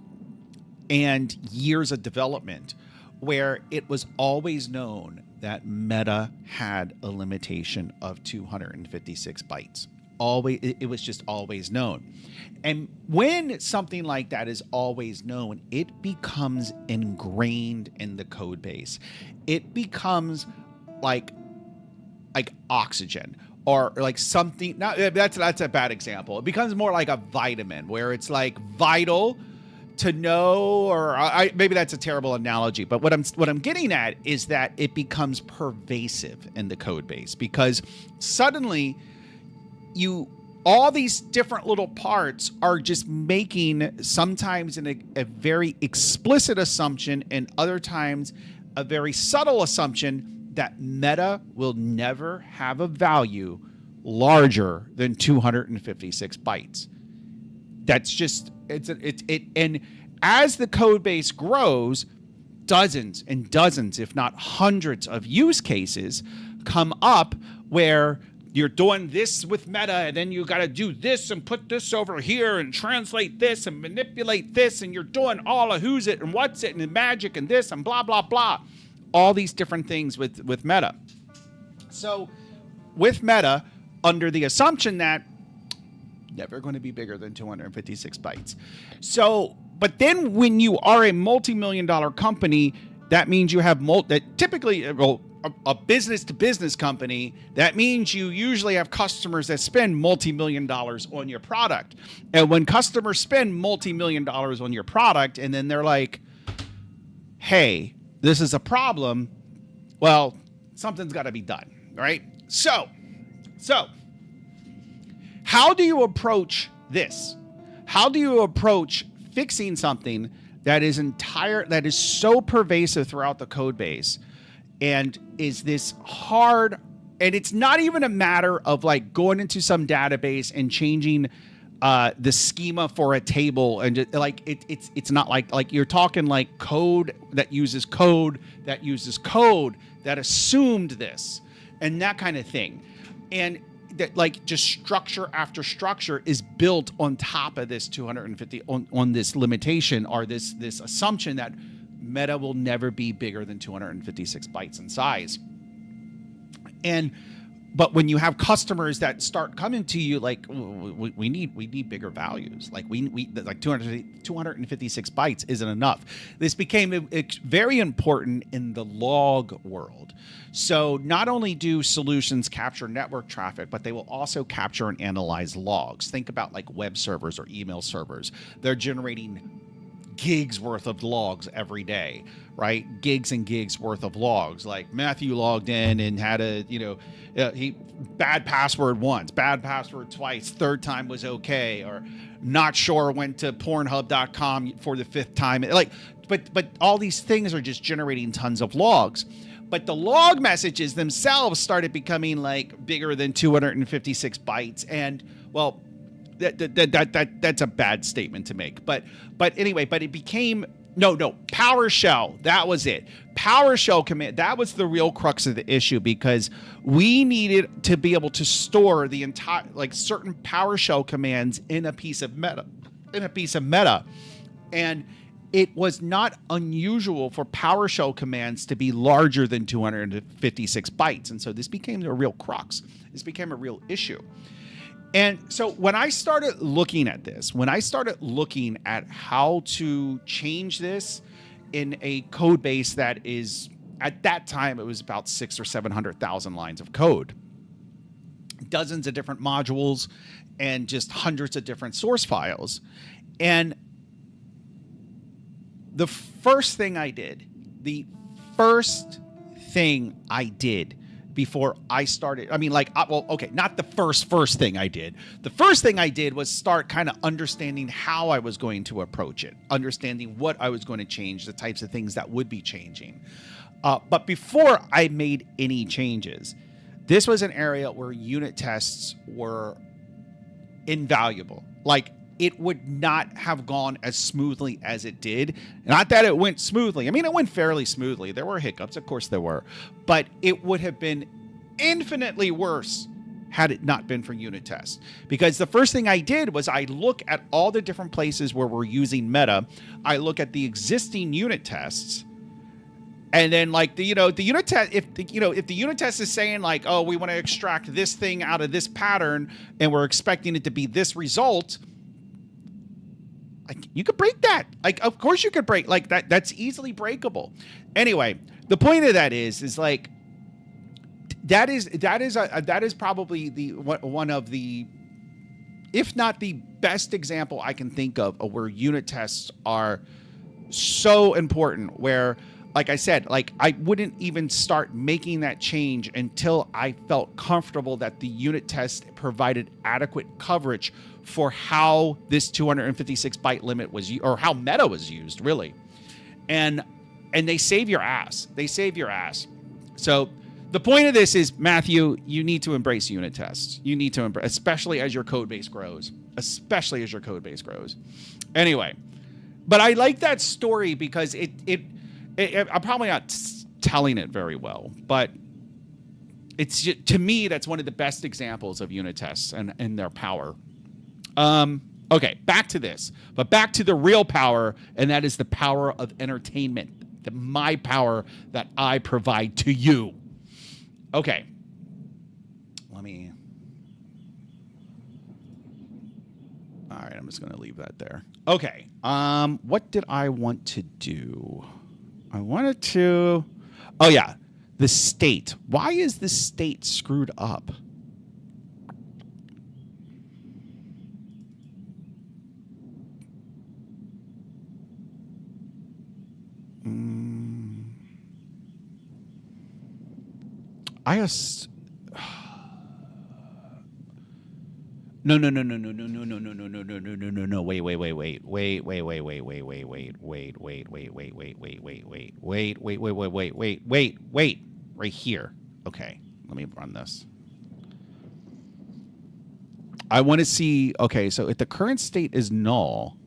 and years of development where it was always known that Meta had a limitation of 256 bytes. It was just always known. And when something like that is always known, it becomes ingrained in the code base. It becomes like oxygen, or like something. Now that's a bad example. It becomes more like a vitamin, where it's like vital to know, or maybe that's a terrible analogy, but what I'm getting at is that it becomes pervasive in the code base, because suddenly all these different little parts are just making sometimes a very explicit assumption, and other times a very subtle assumption that Meta will never have a value larger than 256 bytes. That's just and as the code base grows, dozens and dozens, if not hundreds of use cases come up where you're doing this with Meta, and then you got to do this and put this over here and translate this and manipulate this, and you're doing all of who's it and what's it and magic and this and blah, blah, blah. All these different things with Meta. So with Meta, under the assumption that never going to be bigger than 256 bytes. So, but then when you are a multi-million-dollar company, that means you have typically, a business-to-business company, that means you usually have customers that spend multi-million dollars on your product. And when customers spend multi-million dollars on your product, and then they're like, hey, this is a problem, well, something's got to be done, right? So how do you approach this? How do you approach fixing something that is so pervasive throughout the code base, and is this hard? And it's not even a matter of like going into some database and changing the schema for a table, and just, like it's not like you're talking like code that uses code that assumed this and that kind of thing, and that like just structure after structure is built on top of this 250 on this limitation, or this assumption that meta will never be bigger than 256 bytes in size. But when you have customers that start coming to you like, we need bigger values, like we like 256 bytes isn't enough. This became very important in the log world. So not only do solutions capture network traffic, but they will also capture and analyze logs. Think about like web servers or email servers. They're generating gigs worth of logs every day, right? Gigs and gigs worth of logs. Like Matthew logged in and had a, he bad password once, bad password twice, third time was okay, or not sure, went to Pornhub.com for the fifth time. Like, but all these things are just generating tons of logs. But the log messages themselves started becoming like bigger than 256 bytes, and well, that's a bad statement to make. But anyway, but it became PowerShell. That was it. PowerShell command. That was the real crux of the issue, because we needed to be able to store the entire, like certain PowerShell commands in a piece of meta, and it was not unusual for PowerShell commands to be larger than 256 bytes, and so this became a real crux. This became a real issue. And so when I started looking at this, when I started looking at how to change this in a code base that is, at that time, it was about 600,000 or 700,000 lines of code, dozens of different modules, and just hundreds of different source files. And the first thing I did before I started, not the first thing I did. The first thing I did was start kind of understanding how I was going to approach it, understanding what I was going to change, the types of things that would be changing. But before I made any changes, this was an area where unit tests were invaluable. Like, it would not have gone as smoothly as it did. Not that it went smoothly. I mean, it went fairly smoothly. There were hiccups. Of course there were. But it would have been infinitely worse had it not been for unit tests. Because the first thing I did was I look at all the different places where we're using meta. I look at the existing unit tests. And then, like, the unit test, if the unit test is saying, like, oh, we want to extract this thing out of this pattern and we're expecting it to be this result, you could break that. Like, of course you could break like that. That's easily breakable. Anyway, the point of that is like, that is probably one of the, if not the best example I can think of where unit tests are so important, where, like I said, like, I wouldn't even start making that change until I felt comfortable that the unit test provided adequate coverage for how this 256 byte limit was, or how meta was used, really. And they save your ass. They save your ass. So the point of this is, Matthew, you need to embrace unit tests. You need to embrace, especially as your code base grows. Anyway, but I like that story because I'm probably not telling it very well, but it's just, to me, that's one of the best examples of unit tests and their power. Okay, back to this, but back to the real power, and that is the power of entertainment, my power that I provide to you. Okay, all right, I'm just going to leave that there. Okay, what did I want to do? Oh yeah, the state. Why is the state screwed up? No. Wait. Right here. Okay, let me run this. I want to see. Okay, so if the current state is null,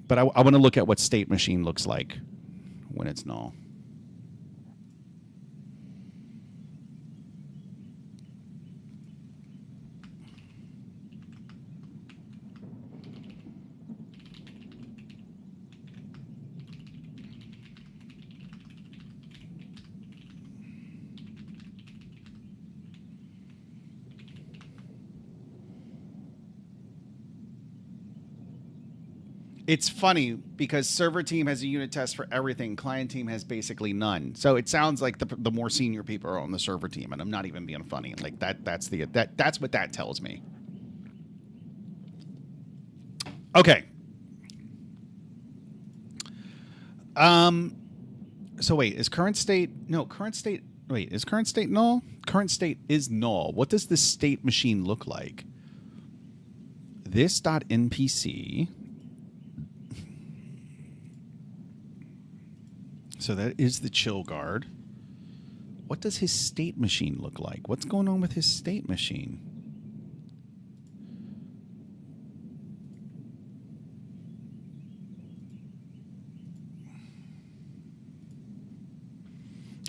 but I want to look at what state machine looks like when it's null. It's funny because server team has a unit test for everything. Client team has basically none. So it sounds like the more senior people are on the server team, and I'm not even being funny. Like that's what that tells me. Okay. So wait, is current state is current state null? Current state is null. What does the state machine look like? This.npc. So that is the chill guard. What does his state machine look like? What's going on with his state machine?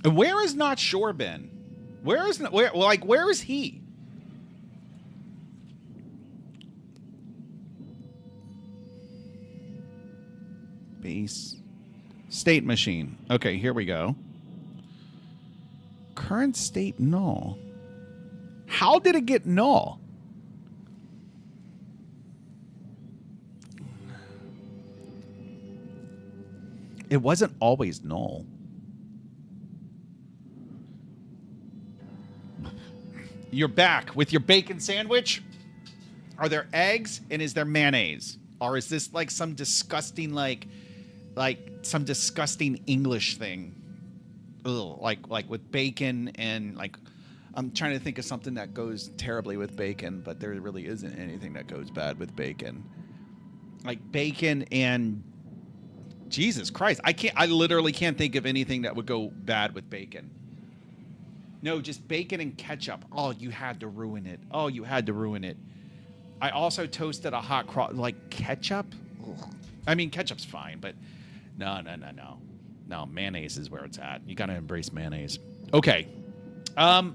And where is Not Sure been? Where is he? Base. State machine. Okay, here we go. Current state null. How did it get null? It wasn't always null. You're back with your bacon sandwich? Are there eggs and is there mayonnaise? Or is this like some disgusting like some disgusting English thing? Ugh, like with bacon and like I'm trying to think of something that goes terribly with bacon, but there really isn't anything that goes bad with bacon. Like bacon and Jesus Christ, I literally can't think of anything that would go bad with bacon. No, just bacon and ketchup. Oh, you had to ruin it. Oh, you had to ruin it. I also toasted a hot cross. Like ketchup? Ugh. I mean, ketchup's fine, but no. No, mayonnaise is where it's at. You got to embrace mayonnaise. Okay. I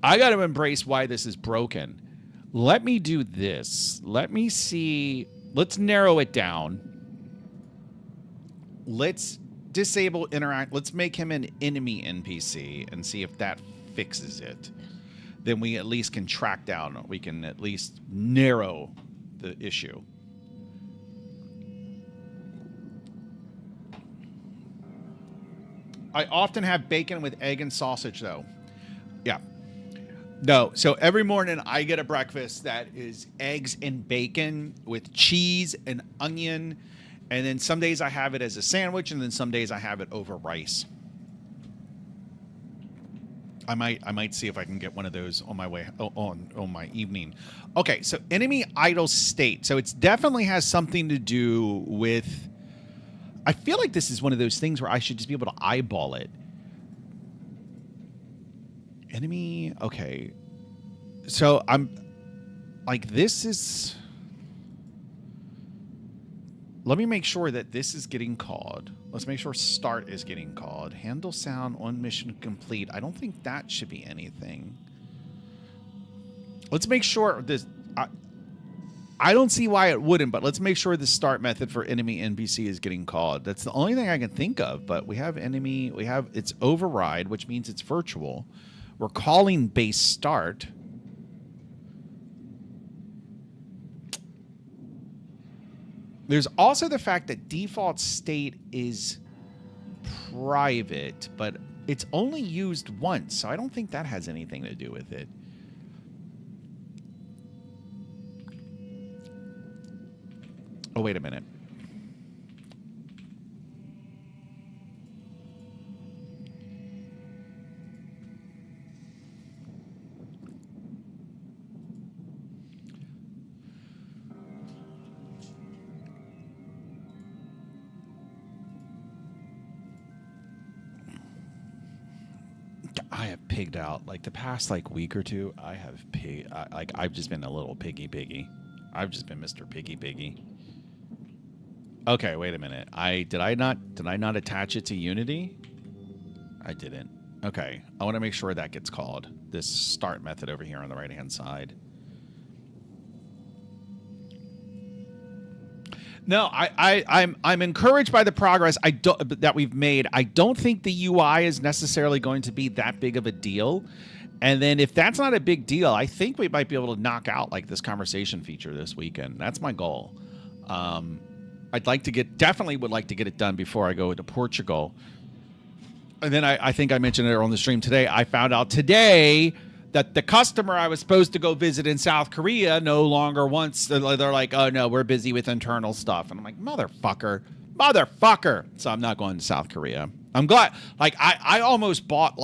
got to embrace why this is broken. Let me do this. Let me see. Let's narrow it down. Let's disable interact. Let's make him an enemy NPC and see if that fixes it. Then we at least can track down. We can at least narrow the issue. I often have bacon with egg and sausage, though. Yeah. No. So every morning I get a breakfast that is eggs and bacon with cheese and onion. And then some days I have it as a sandwich, and then some days I have it over rice. I might see if I can get one of those on my way on my evening. Okay, so enemy idle state. So it definitely has something to do with. I feel like this is one of those things where I should just be able to eyeball it. Enemy. Okay, so I'm like this is. Let me make sure that this is getting called. Let's make sure start is getting called. Handle sound on mission complete. I don't think that should be anything. Let's make sure this. I don't see why it wouldn't, but let's make sure the start method for enemy NPC is getting called. That's the only thing I can think of. But we have enemy. We have it's override, which means it's virtual. We're calling base start. There's also the fact that default state is private, but it's only used once, so I don't think that has anything to do with it. Oh, wait a minute. I have pigged out. Like the past like week or two, I have I've just been a little piggy. I've just been Mr. Piggy. Okay, wait a minute. Did I not attach it to Unity? I didn't. Okay, I want to make sure that gets called. This start method over here on the right-hand side. No, I'm encouraged by the progress that we've made. I don't think the UI is necessarily going to be that big of a deal. And then if that's not a big deal, I think we might be able to knock out like this conversation feature this weekend. That's my goal. Definitely would like to get it done before I go to Portugal. And then I think I mentioned it on the stream today. I found out today that the customer I was supposed to go visit in South Korea no longer wants. They're like, oh no, we're busy with internal stuff. And I'm like, motherfucker. So I'm not going to South Korea. I'm glad. Like I almost bought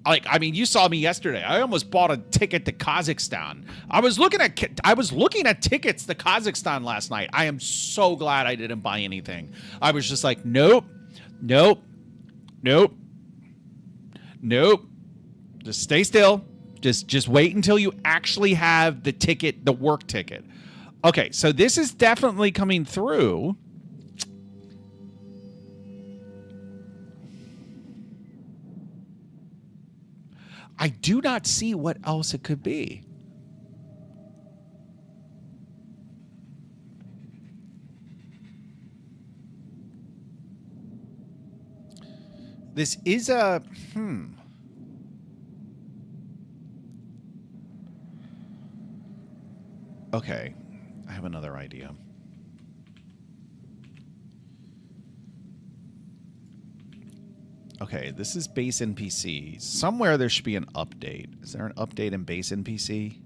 I mean, you saw me yesterday. I almost bought a ticket to Kazakhstan. I was looking at tickets to Kazakhstan last night. I am so glad I didn't buy anything. I was just like, nope. Just stay still. Just wait until you actually have the ticket, the work ticket. Okay, so this is definitely coming through. I do not see what else it could be. This is a Okay, I have another idea. Okay, this is base NPC. Somewhere there should be an update. Is there an update in base NPC?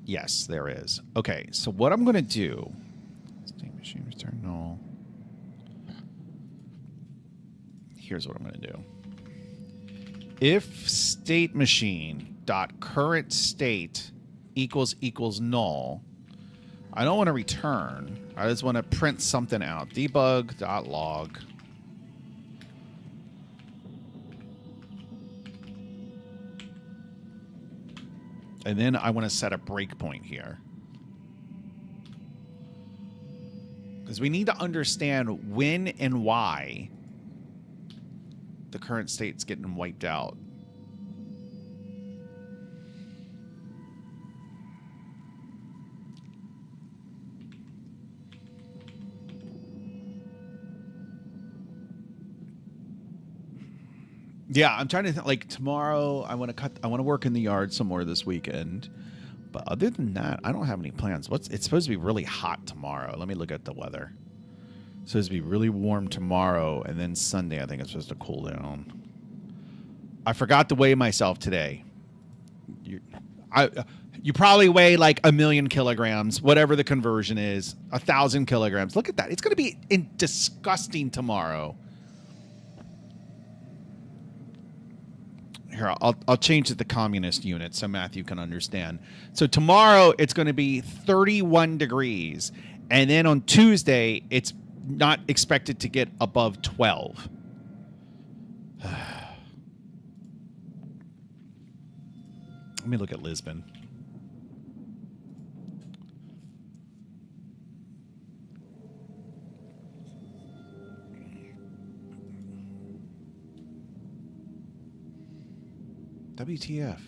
Yes, there is. Okay, so what I'm going to do... State machine return null. Here's what I'm going to do. If state machine dot current state equals null, I don't want to return. I just want to print something out. Debug dot log. And then I want to set a breakpoint here. Because we need to understand when and why the current state's getting wiped out. Yeah, I'm trying to think, like tomorrow I want to work in the yard some more this weekend. But other than that, I don't have any plans. It's supposed to be really hot tomorrow. Let me look at the weather. It's supposed to be really warm tomorrow, and then Sunday I think it's supposed to cool down. I forgot to weigh myself today. You probably weigh like 1,000,000 kilograms, whatever the conversion is, 1,000 kilograms. Look at that. It's going to be disgusting tomorrow. Here, I'll change it to communist unit so Matthew can understand. So tomorrow it's going to be 31 degrees. And then on Tuesday, it's not expected to get above 12. Let me look at Lisbon. WTF?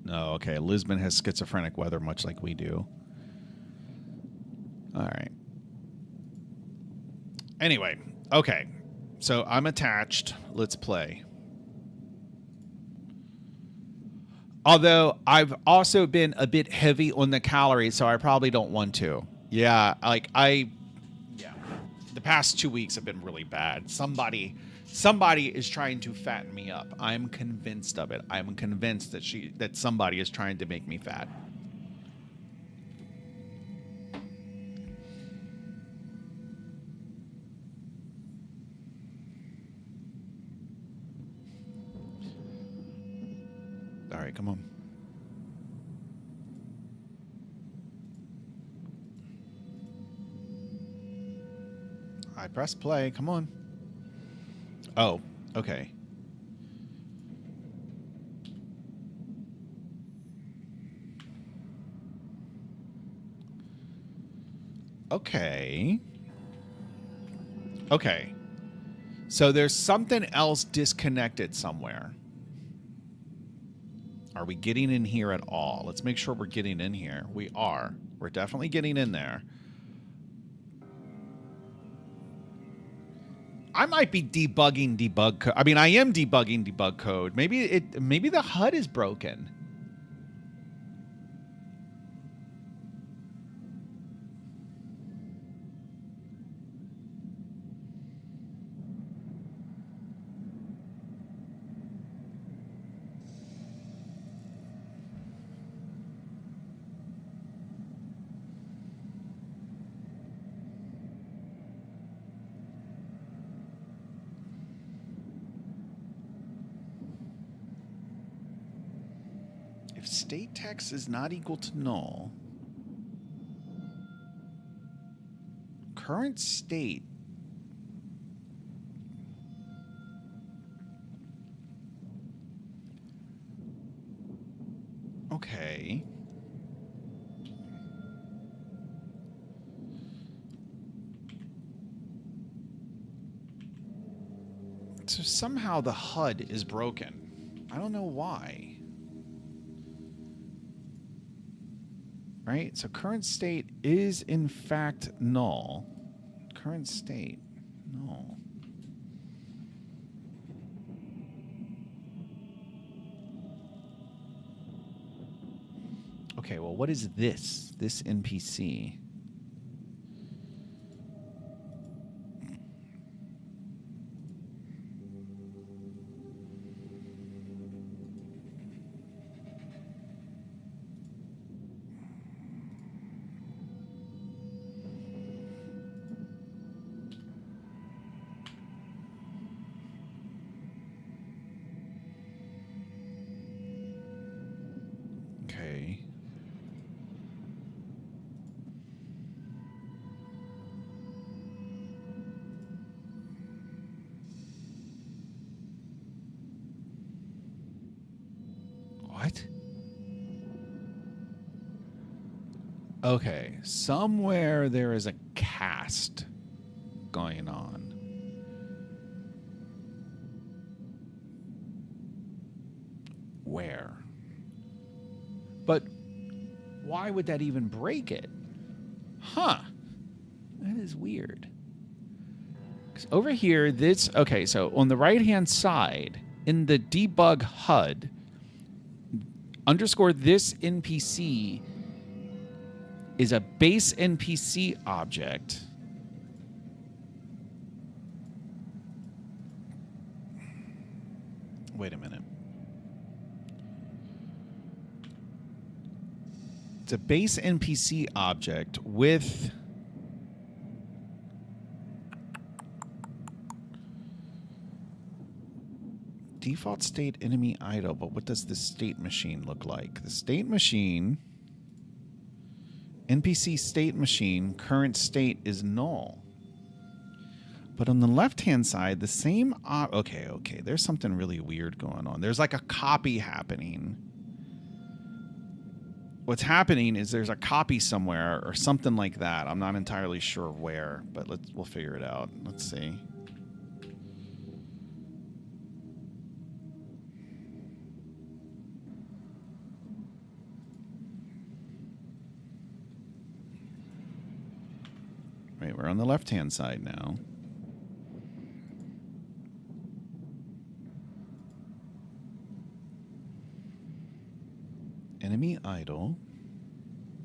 No, okay. Lisbon has schizophrenic weather, much like we do. All right. Anyway, okay. So I'm attached. Let's play. Although I've also been a bit heavy on the calories, so I probably don't want to. Yeah, the past 2 weeks have been really bad. Somebody is trying to fatten me up. I'm convinced of it. I'm convinced that somebody is trying to make me fat. All right, come on. I press play. Come on. Oh, okay. Okay. Okay. So there's something else disconnected somewhere. Are we getting in here at all? Let's make sure we're getting in here. We are. We're definitely getting in there. I might be debugging debug code. I mean, I am debugging debug code. Maybe the HUD is broken. If state text is not equal to null, current state okay. So somehow the HUD is broken. I don't know why. Right? So current state is in fact null. Current state, null. Okay, well, what is this? This NPC. Okay. What? Okay, somewhere there is a cast going on. Where? But why would that even break it? Huh. That is weird. 'Cause over here, this... Okay, so on the right-hand side, in the debug HUD, underscore this NPC is a base NPC object. Wait a minute. It's a base NPC object with default state enemy idle, but what does the state machine look like? The state machine, NPC state machine, current state is null. But on the left-hand side, the same... okay, there's something really weird going on. There's like a copy happening. What's happening is there's a copy somewhere or something like that. I'm not entirely sure where, but we'll figure it out. Let's see. Right, we're on the left-hand side now. Enemy idle.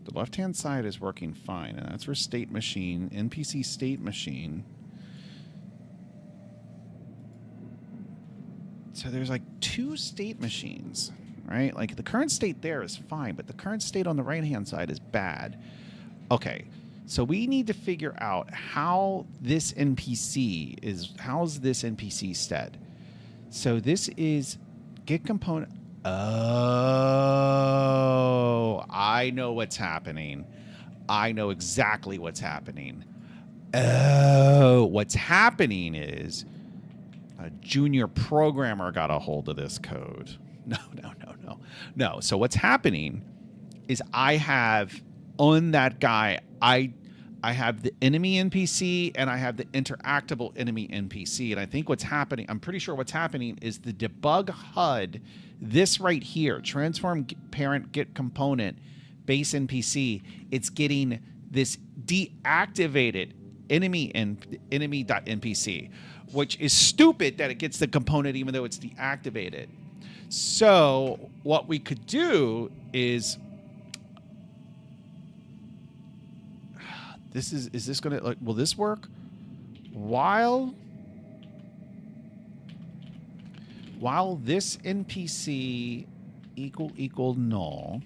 The left-hand side is working fine, and that's for state machine, NPC state machine. So there's like two state machines, right? Like the current state there is fine, but the current state on the right-hand side is bad. Okay, so we need to figure out how this NPC how's this NPC set. So this is get component. Oh, I know what's happening. I know exactly what's happening. Oh, what's happening is a junior programmer got a hold of this code. No. So what's happening is I have on that guy, I have the enemy NPC and I have the interactable enemy NPC. And I think what's happening, I'm pretty sure what's happening is the debug HUD, this right here, transform parent get component base NPC, it's getting this deactivated enemy.npc, which is stupid that it gets the component even though it's deactivated. So what we could do is is this gonna, like, will this work? While this NPC equal null,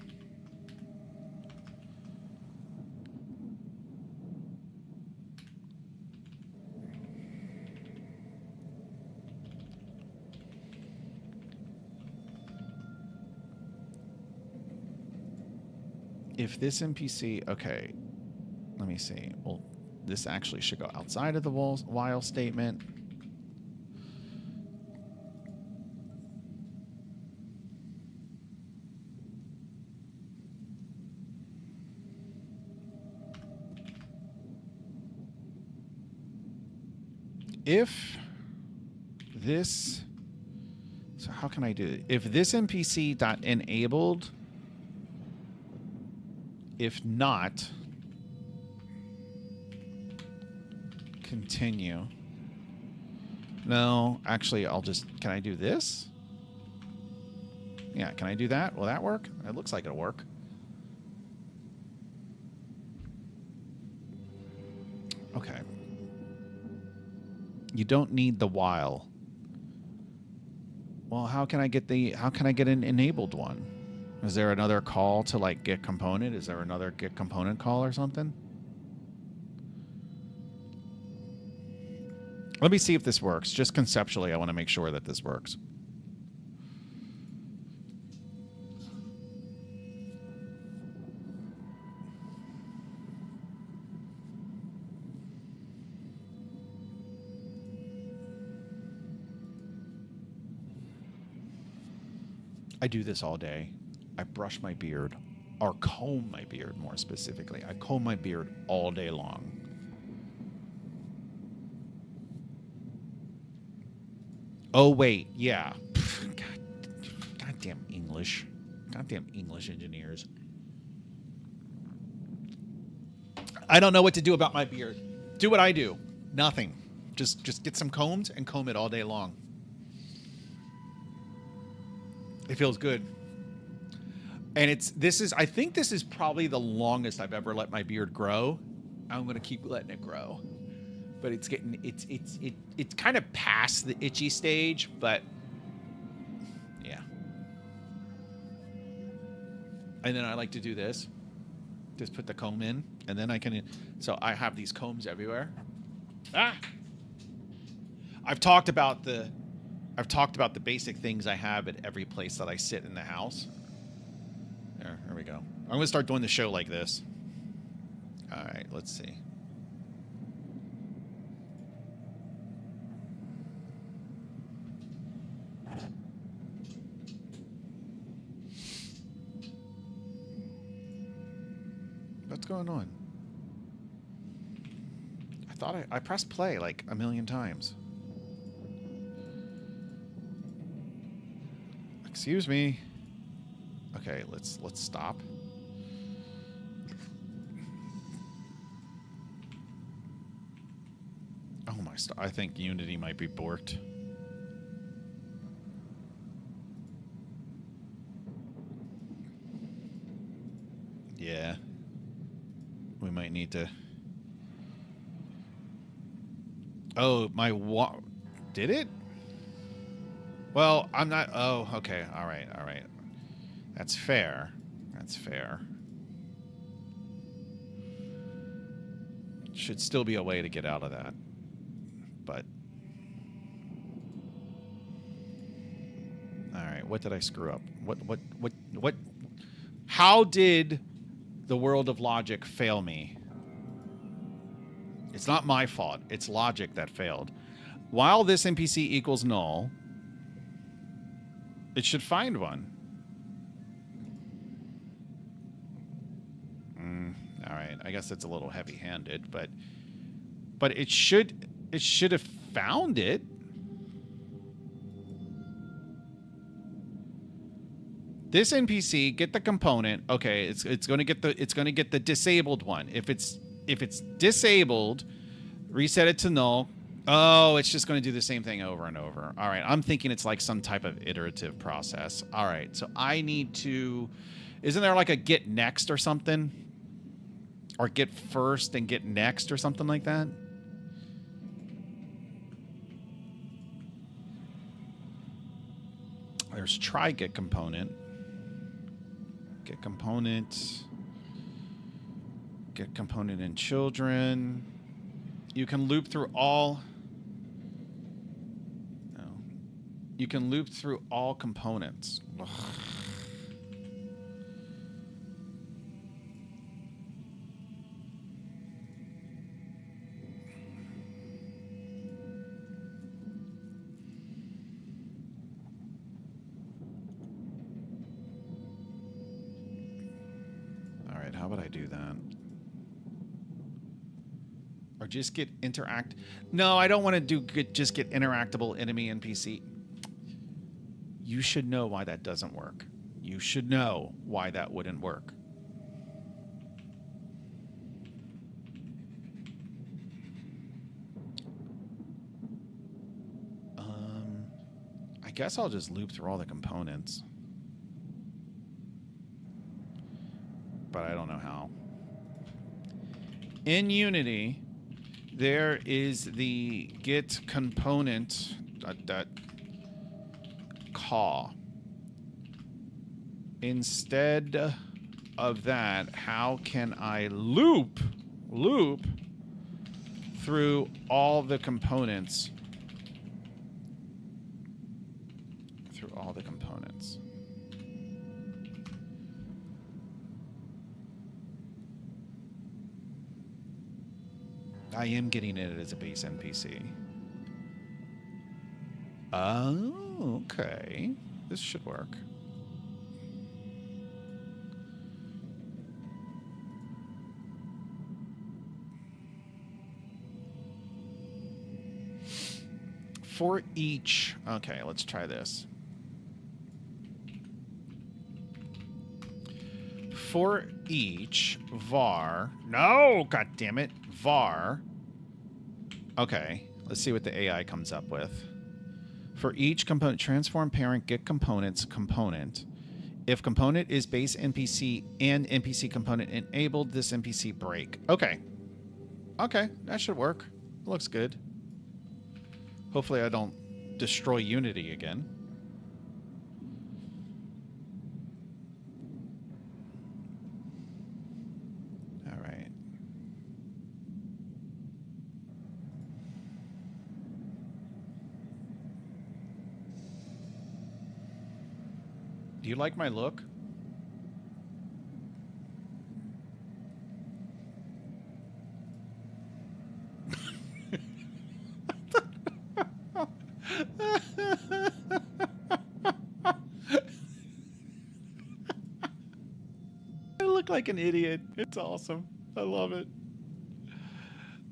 if this NPC, okay, let me see. Well, this actually should go outside of the while statement. If this, so how can I do it? If this NPC dot enabled, if not, continue. No, actually, I'll just, can I do this? Yeah, can I do that? Will that work? It looks like it'll work. Okay. You don't need the while. Well, how can I get an enabled one? Is there another call to like get component? Is there another get component call or something? Let me see if this works. Just conceptually, I want to make sure that this works. I do this all day. I brush my beard, or comb my beard more specifically. I comb my beard all day long. Oh, wait, yeah. Goddamn English. Goddamn English engineers. I don't know what to do about my beard. Do what I do. Nothing. Just get some combs and comb it all day long. It feels good. And I think this is probably the longest I've ever let my beard grow. I'm going to keep letting it grow. But it's kind of past the itchy stage, but yeah. And then I like to do this. Just put the comb in, and then I can, so I have these combs everywhere. Ah! I've talked about the basic things I have at every place that I sit in the house. There we go. I'm going to start doing the show like this. All right, let's see. What's going on? I thought I pressed play like a million times. Excuse me. Okay, let's stop. Oh my! I think Unity might be borked. Yeah. We might need to. Oh, did it? Well, I'm not. Oh, okay. All right. That's fair. Should still be a way to get out of that. But. All right. What did I screw up? What? How did the world of logic fail me? It's not my fault. It's logic that failed. While this NPC equals null, it should find one. All right, I guess it's a little heavy-handed, but it should have found it. This NPC, get the component. Okay, it's going to get the disabled one. If it's disabled, reset it to null. Oh, it's just going to do the same thing over and over. All right, I'm thinking it's like some type of iterative process. All right, so I need to... Isn't there like a get next or something? Or get first and get next or something like that? There's try get component. Get component. Get component in children. You can loop through all... No. You can loop through all components. Ugh. All right, how would I do that? Or just get interact... No, I don't want to do just get interactable enemy NPC. You should know why that doesn't work. You should know why that wouldn't work. I guess I'll just loop through all the components. But I don't know how. In Unity, there is the get component call. Instead of that, how can I loop through all the components? Through all the components. I am getting it as a base NPC. Oh, okay. This should work. For each... Okay, let's try this. For each var... No! God damn it. Var... Okay, let's see what the AI comes up with. For each component, transform parent get components component. If component is base NPC and NPC component enabled, this NPC break. Okay. Okay, that should work. Looks good. Hopefully I don't destroy Unity again. All right. Do you like my look? I look like an idiot. It's awesome. I love it.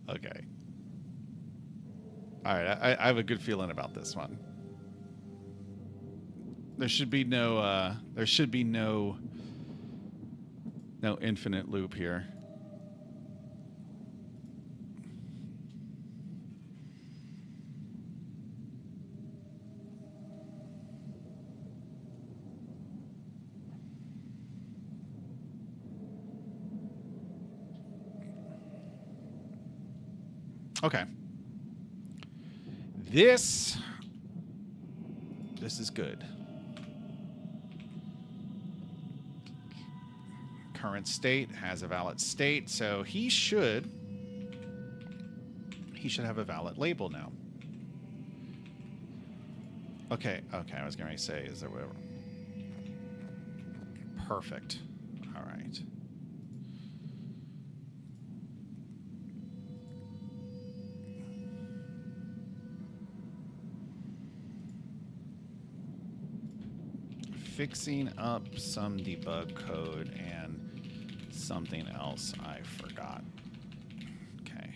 Okay. All right, I have a good feeling about this one. There should be no no infinite loop here. Okay. This is good. Current state has a valid state, so he should have a valid label now. Okay, I was going to say, is there whatever? Perfect. All right. fixing up some debug code and something else I forgot. Okay.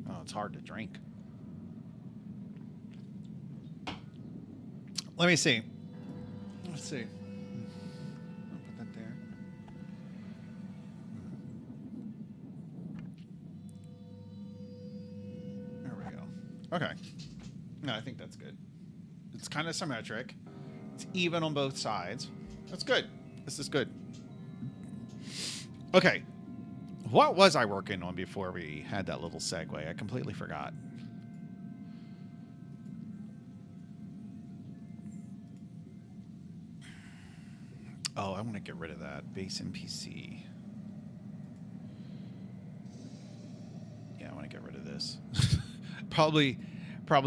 Oh, it's hard to drink. Let me see. Let's see. I'll put that there. There we go. Okay. No, I think that's good. It's kind of symmetric. It's even on both sides. That's good. This is good. Okay. What was I working on before we had that little segue? I completely forgot. Oh, I want to get rid of that. Base NPC. Yeah, I want to get rid of this. Probably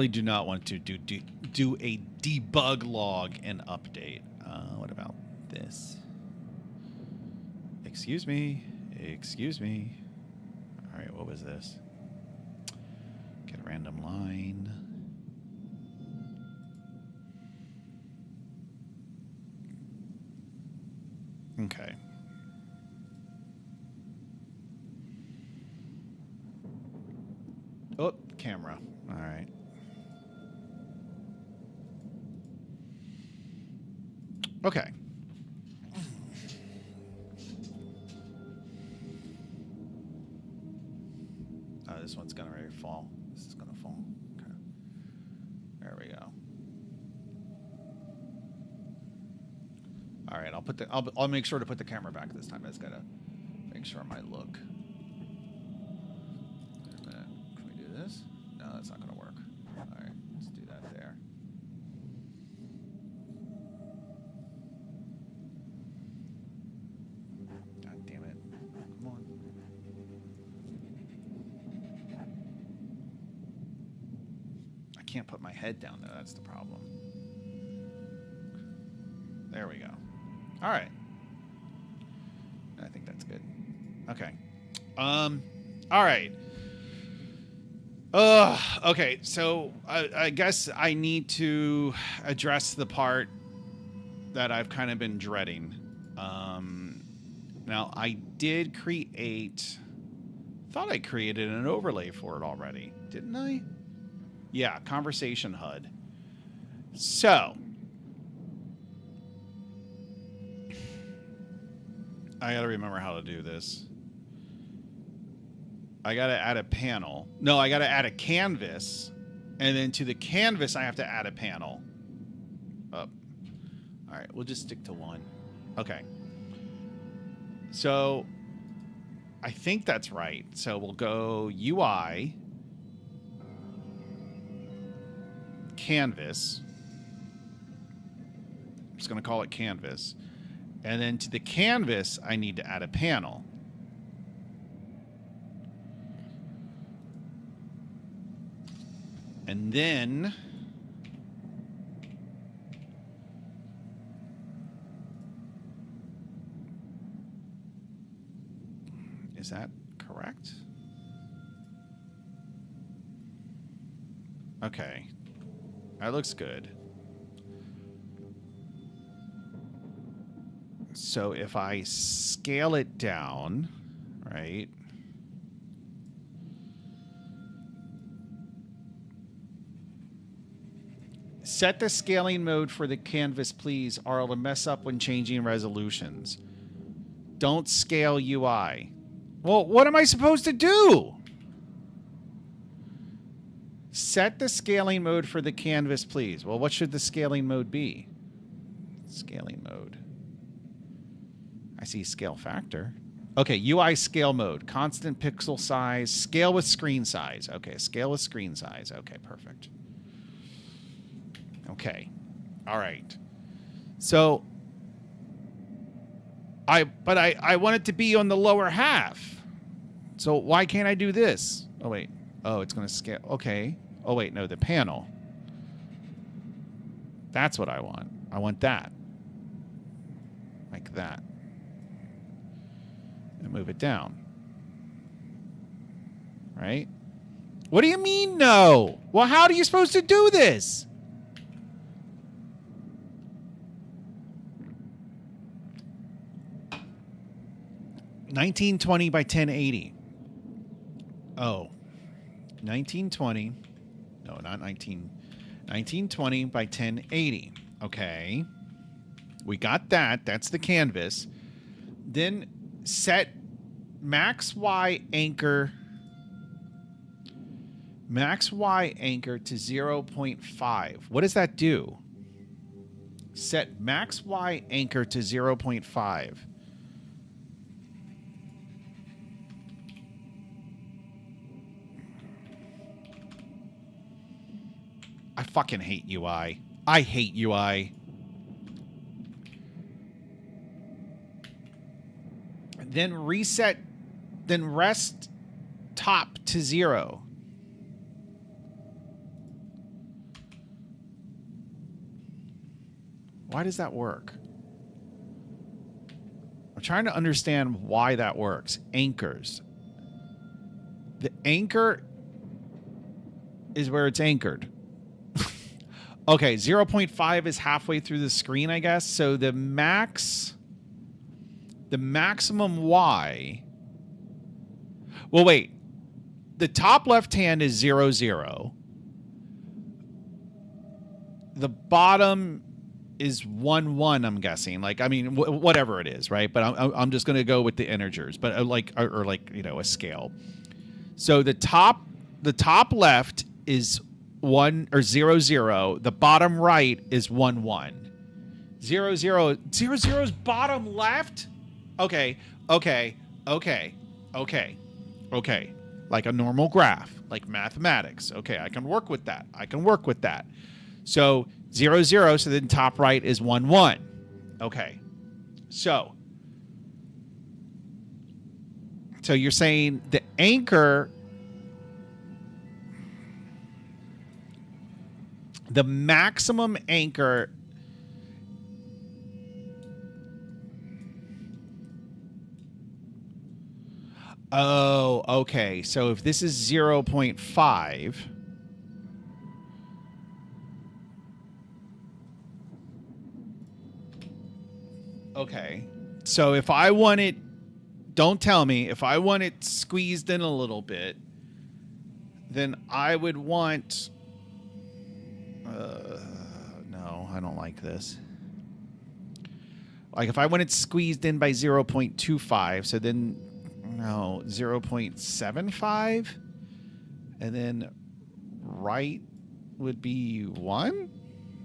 do not want to do a debug log and update. What about this? Excuse me. Excuse me. All right, what was this? Get a random line. Okay. Oh, camera. All right. Okay. Oh, this one's gonna really fall. This is gonna fall. Okay. There we go. All right, I'll make sure to put the camera back this time. I just gotta make sure my look. Wait a minute. Can we do this? No, that's not gonna work. All right, let's do that there. God damn it! Come on. I can't put my head down there. That's the problem. There we go. All right. I think that's good. Okay. All right. Okay. So I guess I need to address the part that I've kind of been dreading. Now I did thought I created an overlay for it already, didn't I? Yeah. Conversation HUD. So I gotta remember how to do this. I gotta add a panel. No, I gotta add a canvas. And then to the canvas, I have to add a panel. Up. All right, we'll just stick to one. Okay. So I think that's right. So we'll go UI, canvas. I'm just gonna call it canvas. And then to the canvas, I need to add a panel. And then is that correct? Okay. That looks good. So if I scale it down, right? Set the scaling mode for the canvas, please, or it'll mess up when changing resolutions. Don't scale UI. Well, what am I supposed to do? Set the scaling mode for the canvas, please. Well, what should the scaling mode be? Scaling mode. I see scale factor. Okay, UI scale mode. Constant pixel size. Scale with screen size. Okay, scale with screen size. Okay, perfect. Okay. All right. So I want it to be on the lower half. So why can't I do this? Oh wait. Oh, it's going to scale. Okay. Oh wait, no, the panel. That's what I want. I want that. Like that. And move it down. Right? What do you mean no? Well, how are you supposed to do this? 1920 by 1080. Oh. 1920. No, not 19. 1920 by 1080. Okay. We got that. That's the canvas. Then set max Y anchor. Max Y anchor to 0.5. What does that do? Set max Y anchor to 0.5. I fucking hate UI. I hate UI. Then reset, then rest top to 0. Why does that work? I'm trying to understand why that works. Anchors. The anchor is where it's anchored. Okay, 0.5 is halfway through the screen, I guess. So the maximum Y. Well, wait. The top left hand is 0, 0. The bottom is 1, 1, I'm guessing. Like, I mean, whatever it is, right? But I'm just going to go with the integers, but or like, you know, a scale. So the top left is 1 or 0, 0. The bottom right is 1, 1. 0, 0. 0, 0's bottom left? Okay. Like a normal graph, like mathematics. Okay, I can work with that. So 0, 0, so then top right is 1, 1. Okay. So you're saying the anchor, the maximum anchor, oh, okay. So if this is 0.5, okay. So if I want it, don't tell me, if I want it squeezed in a little bit, then I would want, no, I don't like this. Like if I want it squeezed in by 0.25, so then, no, 0.75, and then right would be 1?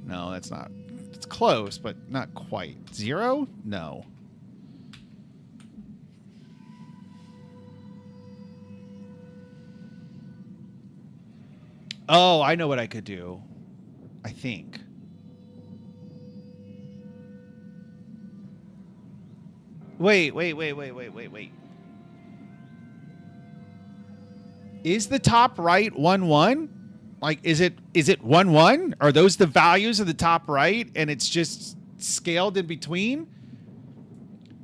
No, that's not. It's close, but not quite. 0? No. Oh, I know what I could do. I think. Wait. Is the top right 1, 1? Like, is it 1, 1? Are those the values of the top right and it's just scaled in between?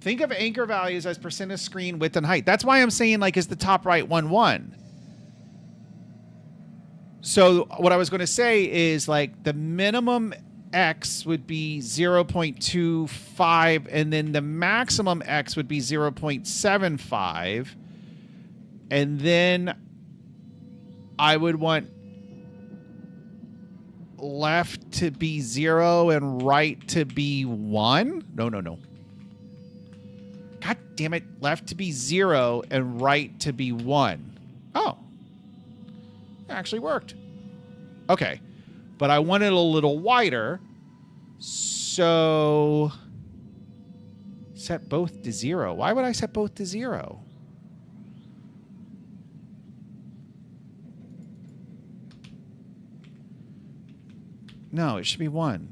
Think of anchor values as percent of screen width and height. That's why I'm saying, like, is the top right 1, 1? So what I was going to say is, like, the minimum X would be 0.25, and then the maximum X would be 0.75. And then I would want left to be 0 and right to be 1. No. God damn it. Left to be 0 and right to be 1. Oh. It actually worked. Okay. But I want it a little wider. So set both to 0. Why would I set both to 0? No, it should be 1.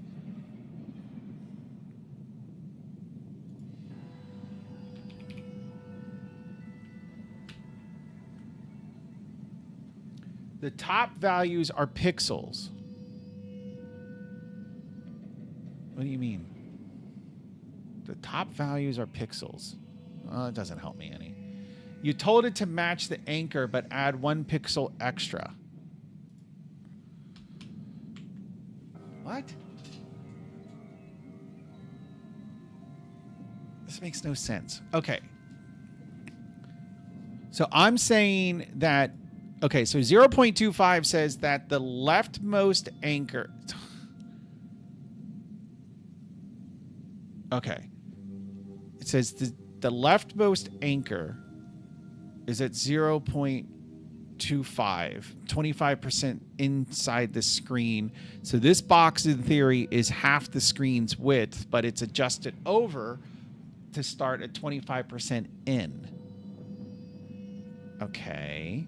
The top values are pixels. What do you mean? The top values are pixels. It doesn't help me any. You told it to match the anchor, but add 1 pixel extra. What? This makes no sense. Okay. So I'm saying that, okay, so 0.25 says that the leftmost anchor. Okay. It says the leftmost anchor is at 0.25, 25% inside the screen. So this box, in theory, is half the screen's width, but it's adjusted over to start at 25% in. Okay.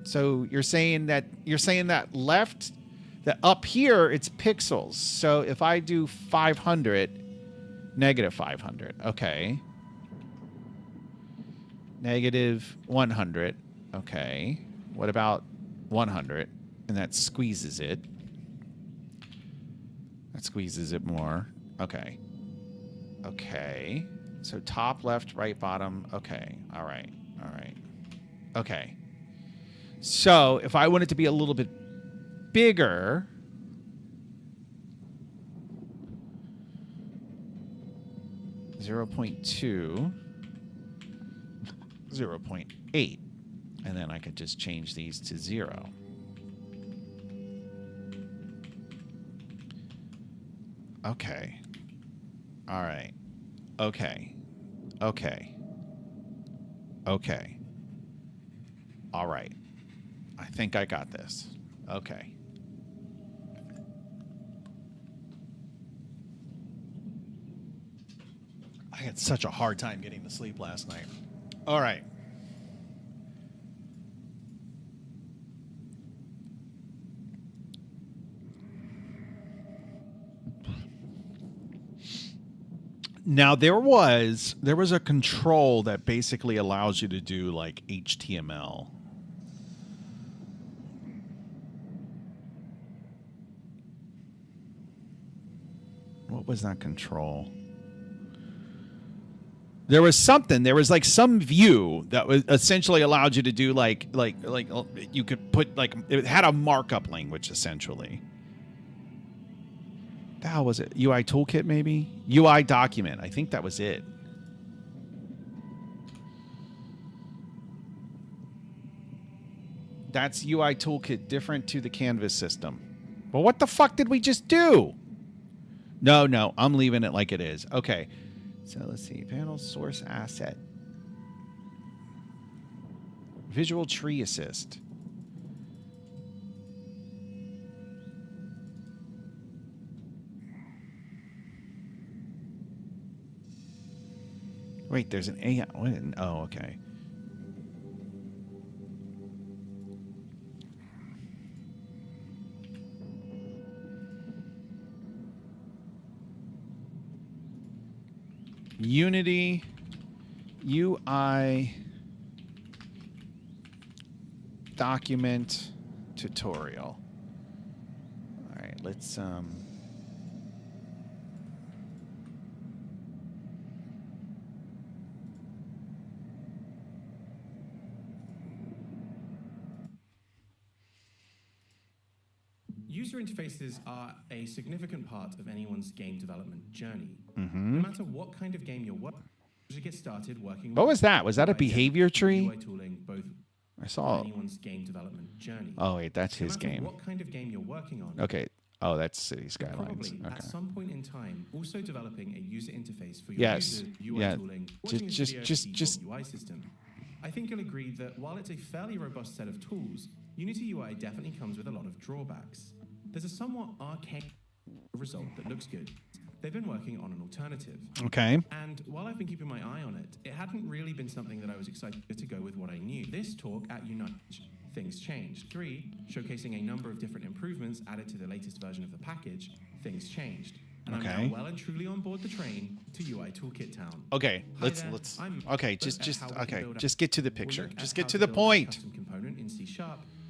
So you're saying that left, that up here it's pixels. So if I do 500, negative 500, okay. Negative 100, okay. What about 100? And that squeezes it. That squeezes it more. Okay. Okay. So top, left, right, bottom. Okay. All right. All right. Okay. So if I want it to be a little bit bigger, .2, 0.8, and then I could just change these to 0. Okay. All right. Okay. Okay. Okay. All right. I think I got this. Okay. I had such a hard time getting to sleep last night. All right. Now there was a control that basically allows you to do like HTML. What was that control? There was something. There was like some view that was essentially allowed you to do like you could put like, it had a markup language essentially. The hell was it? UI toolkit maybe? UI document. I think that was it. That's UI toolkit different to the Canvas system. Well, what the fuck did we just do? No, I'm leaving it like it is. Okay. So let's see. Panel source asset. Visual tree assist. Wait, there's an AI. Oh, okay. Unity UI document tutorial. All right, let's User interfaces are a significant part of anyone's game development journey. Mm-hmm. No matter what kind of game you're working on, to get started working. What was that? Was that a behavior tree? UI tooling, both I saw. Anyone's game development journey. Oh wait, that's his game. What kind of game you're working on? Okay. Oh, that's City Skylines. Probably Okay. at some point in time, also developing a user interface for your user UI tooling, just UI system. I think you'll agree that while it's a fairly robust set of tools, Unity UI definitely comes with a lot of drawbacks. There's a somewhat archaic result that looks good. They've been working on an alternative. Okay. And while I've been keeping my eye on it, it hadn't really been something that I was excited to go with what I knew. This talk at Unite, things changed. 3, showcasing a number of different improvements added to the latest version of the package, things changed. And I'm now well and truly on board the train to UI Toolkit Town. Okay, let's just get to the picture. Just get to the point. Custom component in C#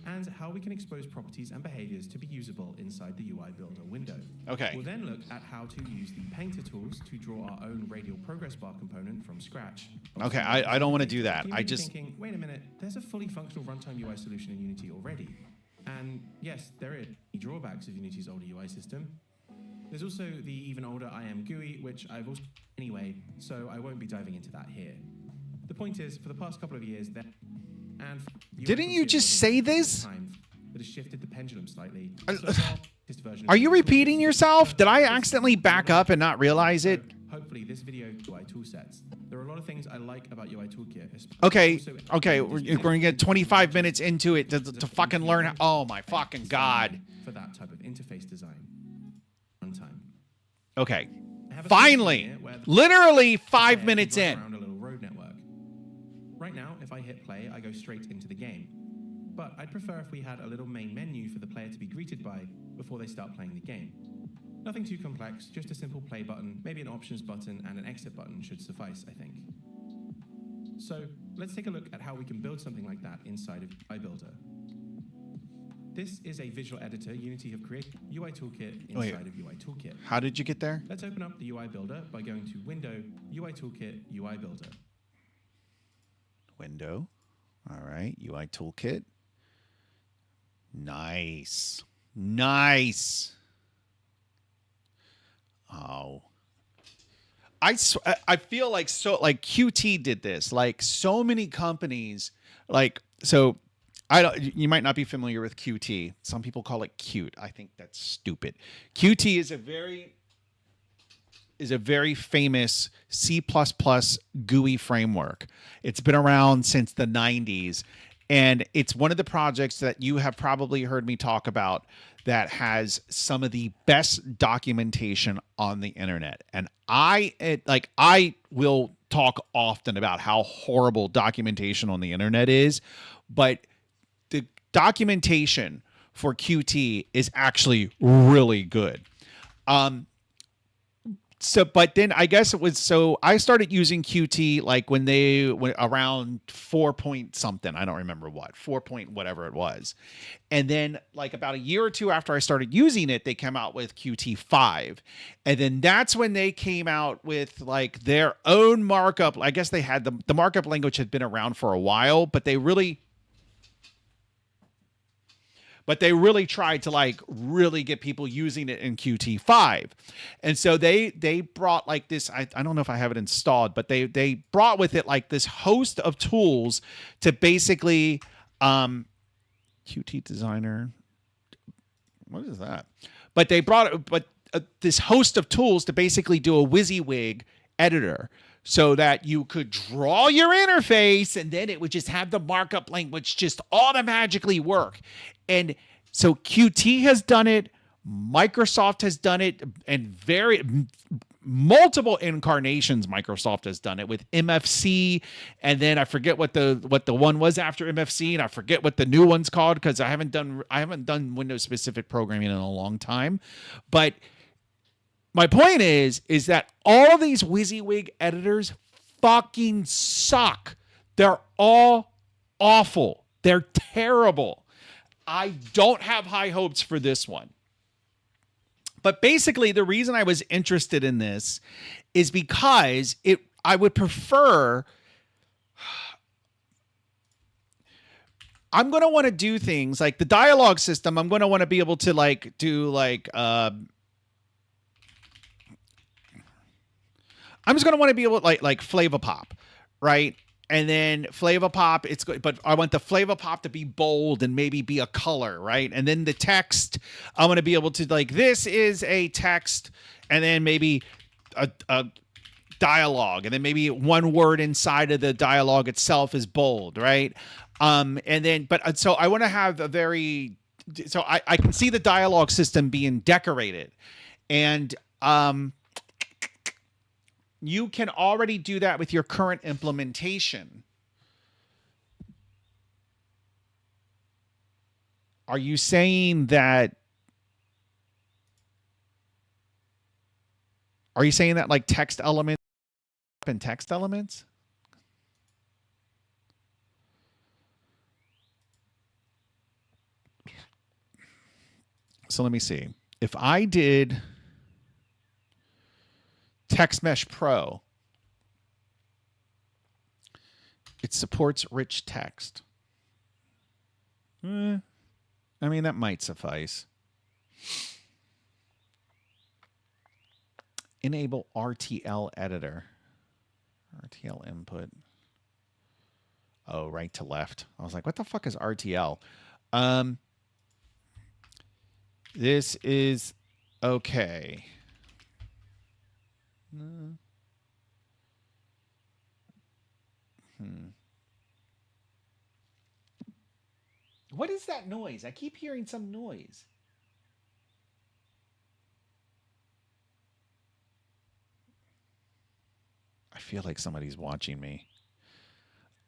and how we can expose properties and behaviors to be usable inside the UI Builder window. Okay. We'll then look at how to use the Painter tools to draw our own radial progress bar component from scratch. Okay, I don't want to do that. You may be thinking, wait a minute, there's a fully functional runtime UI solution in Unity already. And yes, there are drawbacks of Unity's older UI system. There's also the even older I Am GUI, which I've also anyway, so I won't be diving into that here. The point is, for the past couple of years, there and Didn't you just say this? That has shifted the pendulum slightly. Are you repeating yourself? Did I accidentally back up and not realize it? Hopefully, this video UI toolsets. There are a lot of things I like about UI Toolkit. Okay, we're going to get 25 minutes into it to fucking learn how. Oh my fucking god. For that type of interface design. Runtime. Okay. Finally, literally 5 minutes in. Around a little road network. Right now, if I hit play, I go straight into the game. But I'd prefer if we had a little main menu for the player to be greeted by before they start playing the game. Nothing too complex, just a simple play button, maybe an options button and an exit button should suffice, I think. So let's take a look at how we can build something like that inside of UI Builder. This is a visual editor Unity have created UI Toolkit inside of UI Toolkit. How did you get there? Let's open up the UI Builder by going to Window, UI Toolkit, UI Builder. Window. All right, UI Toolkit. Nice. Nice. Oh. I feel like QT did this. Like so many companies, you might not be familiar with Qt. Some people call it cute. I think that's stupid. Qt is a very famous C++ GUI framework. It's been around since the 90s. And it's one of the projects that you have probably heard me talk about that has some of the best documentation on the internet. And I will talk often about how horrible documentation on the internet is, but the documentation for Qt is actually really good. But then I guess it was, so I started using Qt like when they went around 4 point something. I don't remember what, 4 point whatever it was. And then like about a year or two after I started using it, they came out with Qt 5. And then that's when they came out with like their own markup. I guess they had the markup language had been around for a while, but they really tried to like really get people using it in Qt 5. And so they brought like this, I don't know if I have it installed, but they brought with it like this host of tools to basically Qt Designer. What is that? But they brought this host of tools to basically do a WYSIWYG editor, so that you could draw your interface and then it would just have the markup language just automatically work. And so Qt has done it, Microsoft has done it, and multiple incarnations Microsoft has done it with MFC, and then I forget what the one was after MFC, and I forget what the new one's called because I haven't done Windows specific programming in a long time. But my point is that all of these WYSIWYG editors fucking suck. They're all awful. They're terrible. I don't have high hopes for this one. But basically, the reason I was interested in this is because I would prefer. I'm going to want to do things like the dialogue system. I'm going to want to be able to like do like. I'm just going to want to be able to like Flavor Pop, right? And then Flavor Pop, it's good, but I want the Flavor Pop to be bold and maybe be a color, right? And then the text, I'm going to be able to like, this is a text, and then maybe a dialogue, and then maybe one word inside of the dialogue itself is bold, right? So I want to have so I can see the dialogue system being decorated, and you can already do that with your current implementation. Are you saying that like text elements and text elements? So let me see. If I did Text Mesh Pro, it supports rich text. I mean, that might suffice. Enable RTL editor. RTL input. Oh, right to left. I was like, what the fuck is RTL? This is okay. What is that noise? I keep hearing some noise. I feel like somebody's watching me.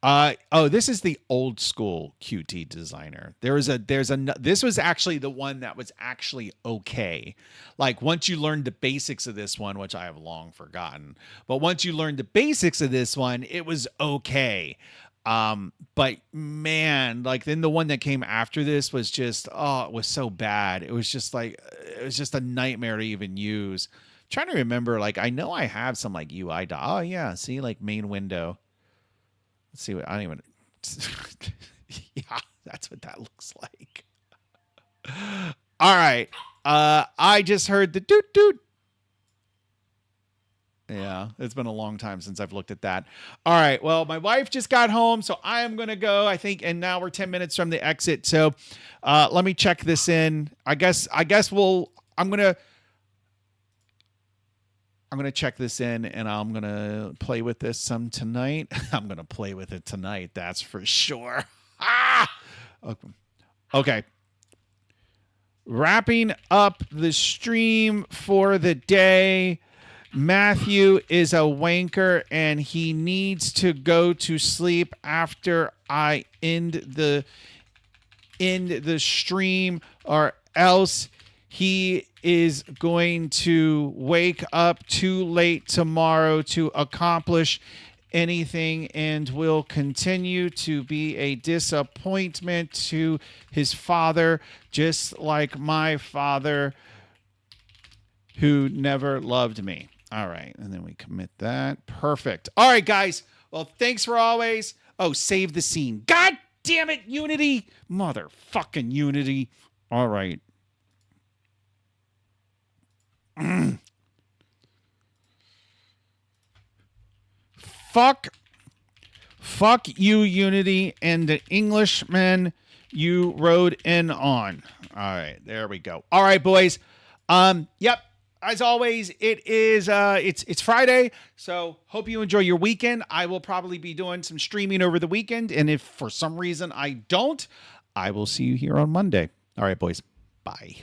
Oh, this is the old school Qt designer. This was actually the one that was actually okay. Like once you learned the basics of this one, which I have long forgotten, but once you learned the basics of this one, it was okay. But man, like then the one that came after this was just, oh, it was so bad. It was just a nightmare to even use. I'm trying to remember, like, I know I have some like UI. Oh yeah. See, like main window. Let's see what I don't even. Yeah, that's what that looks like. All right. I just heard the doot doot. Yeah, it's been a long time since I've looked at that. All right. Well, my wife just got home, so I am going to go, I think, and now we're 10 minutes from the exit. So let me check this in. I'm going to check this in, and I'm going to play with this some tonight. I'm going to play with it tonight. That's for sure. Okay. Wrapping up the stream for the day. Matthew is a wanker, and he needs to go to sleep after I end the stream, or else he is going to wake up too late tomorrow to accomplish anything and will continue to be a disappointment to his father, just like my father, who never loved me. All right, and then we commit that. Perfect. All right, guys. Well, thanks for always. Oh, save the scene. God damn it, Unity. Motherfucking Unity. All right. Fuck you, Unity, and the Englishmen you rode in on. All right, there we go. All right, boys. Yep. As always, it's Friday, so hope you enjoy your weekend. I will probably be doing some streaming over the weekend, and if for some reason I don't, I will see you here on Monday. All right, boys. Bye.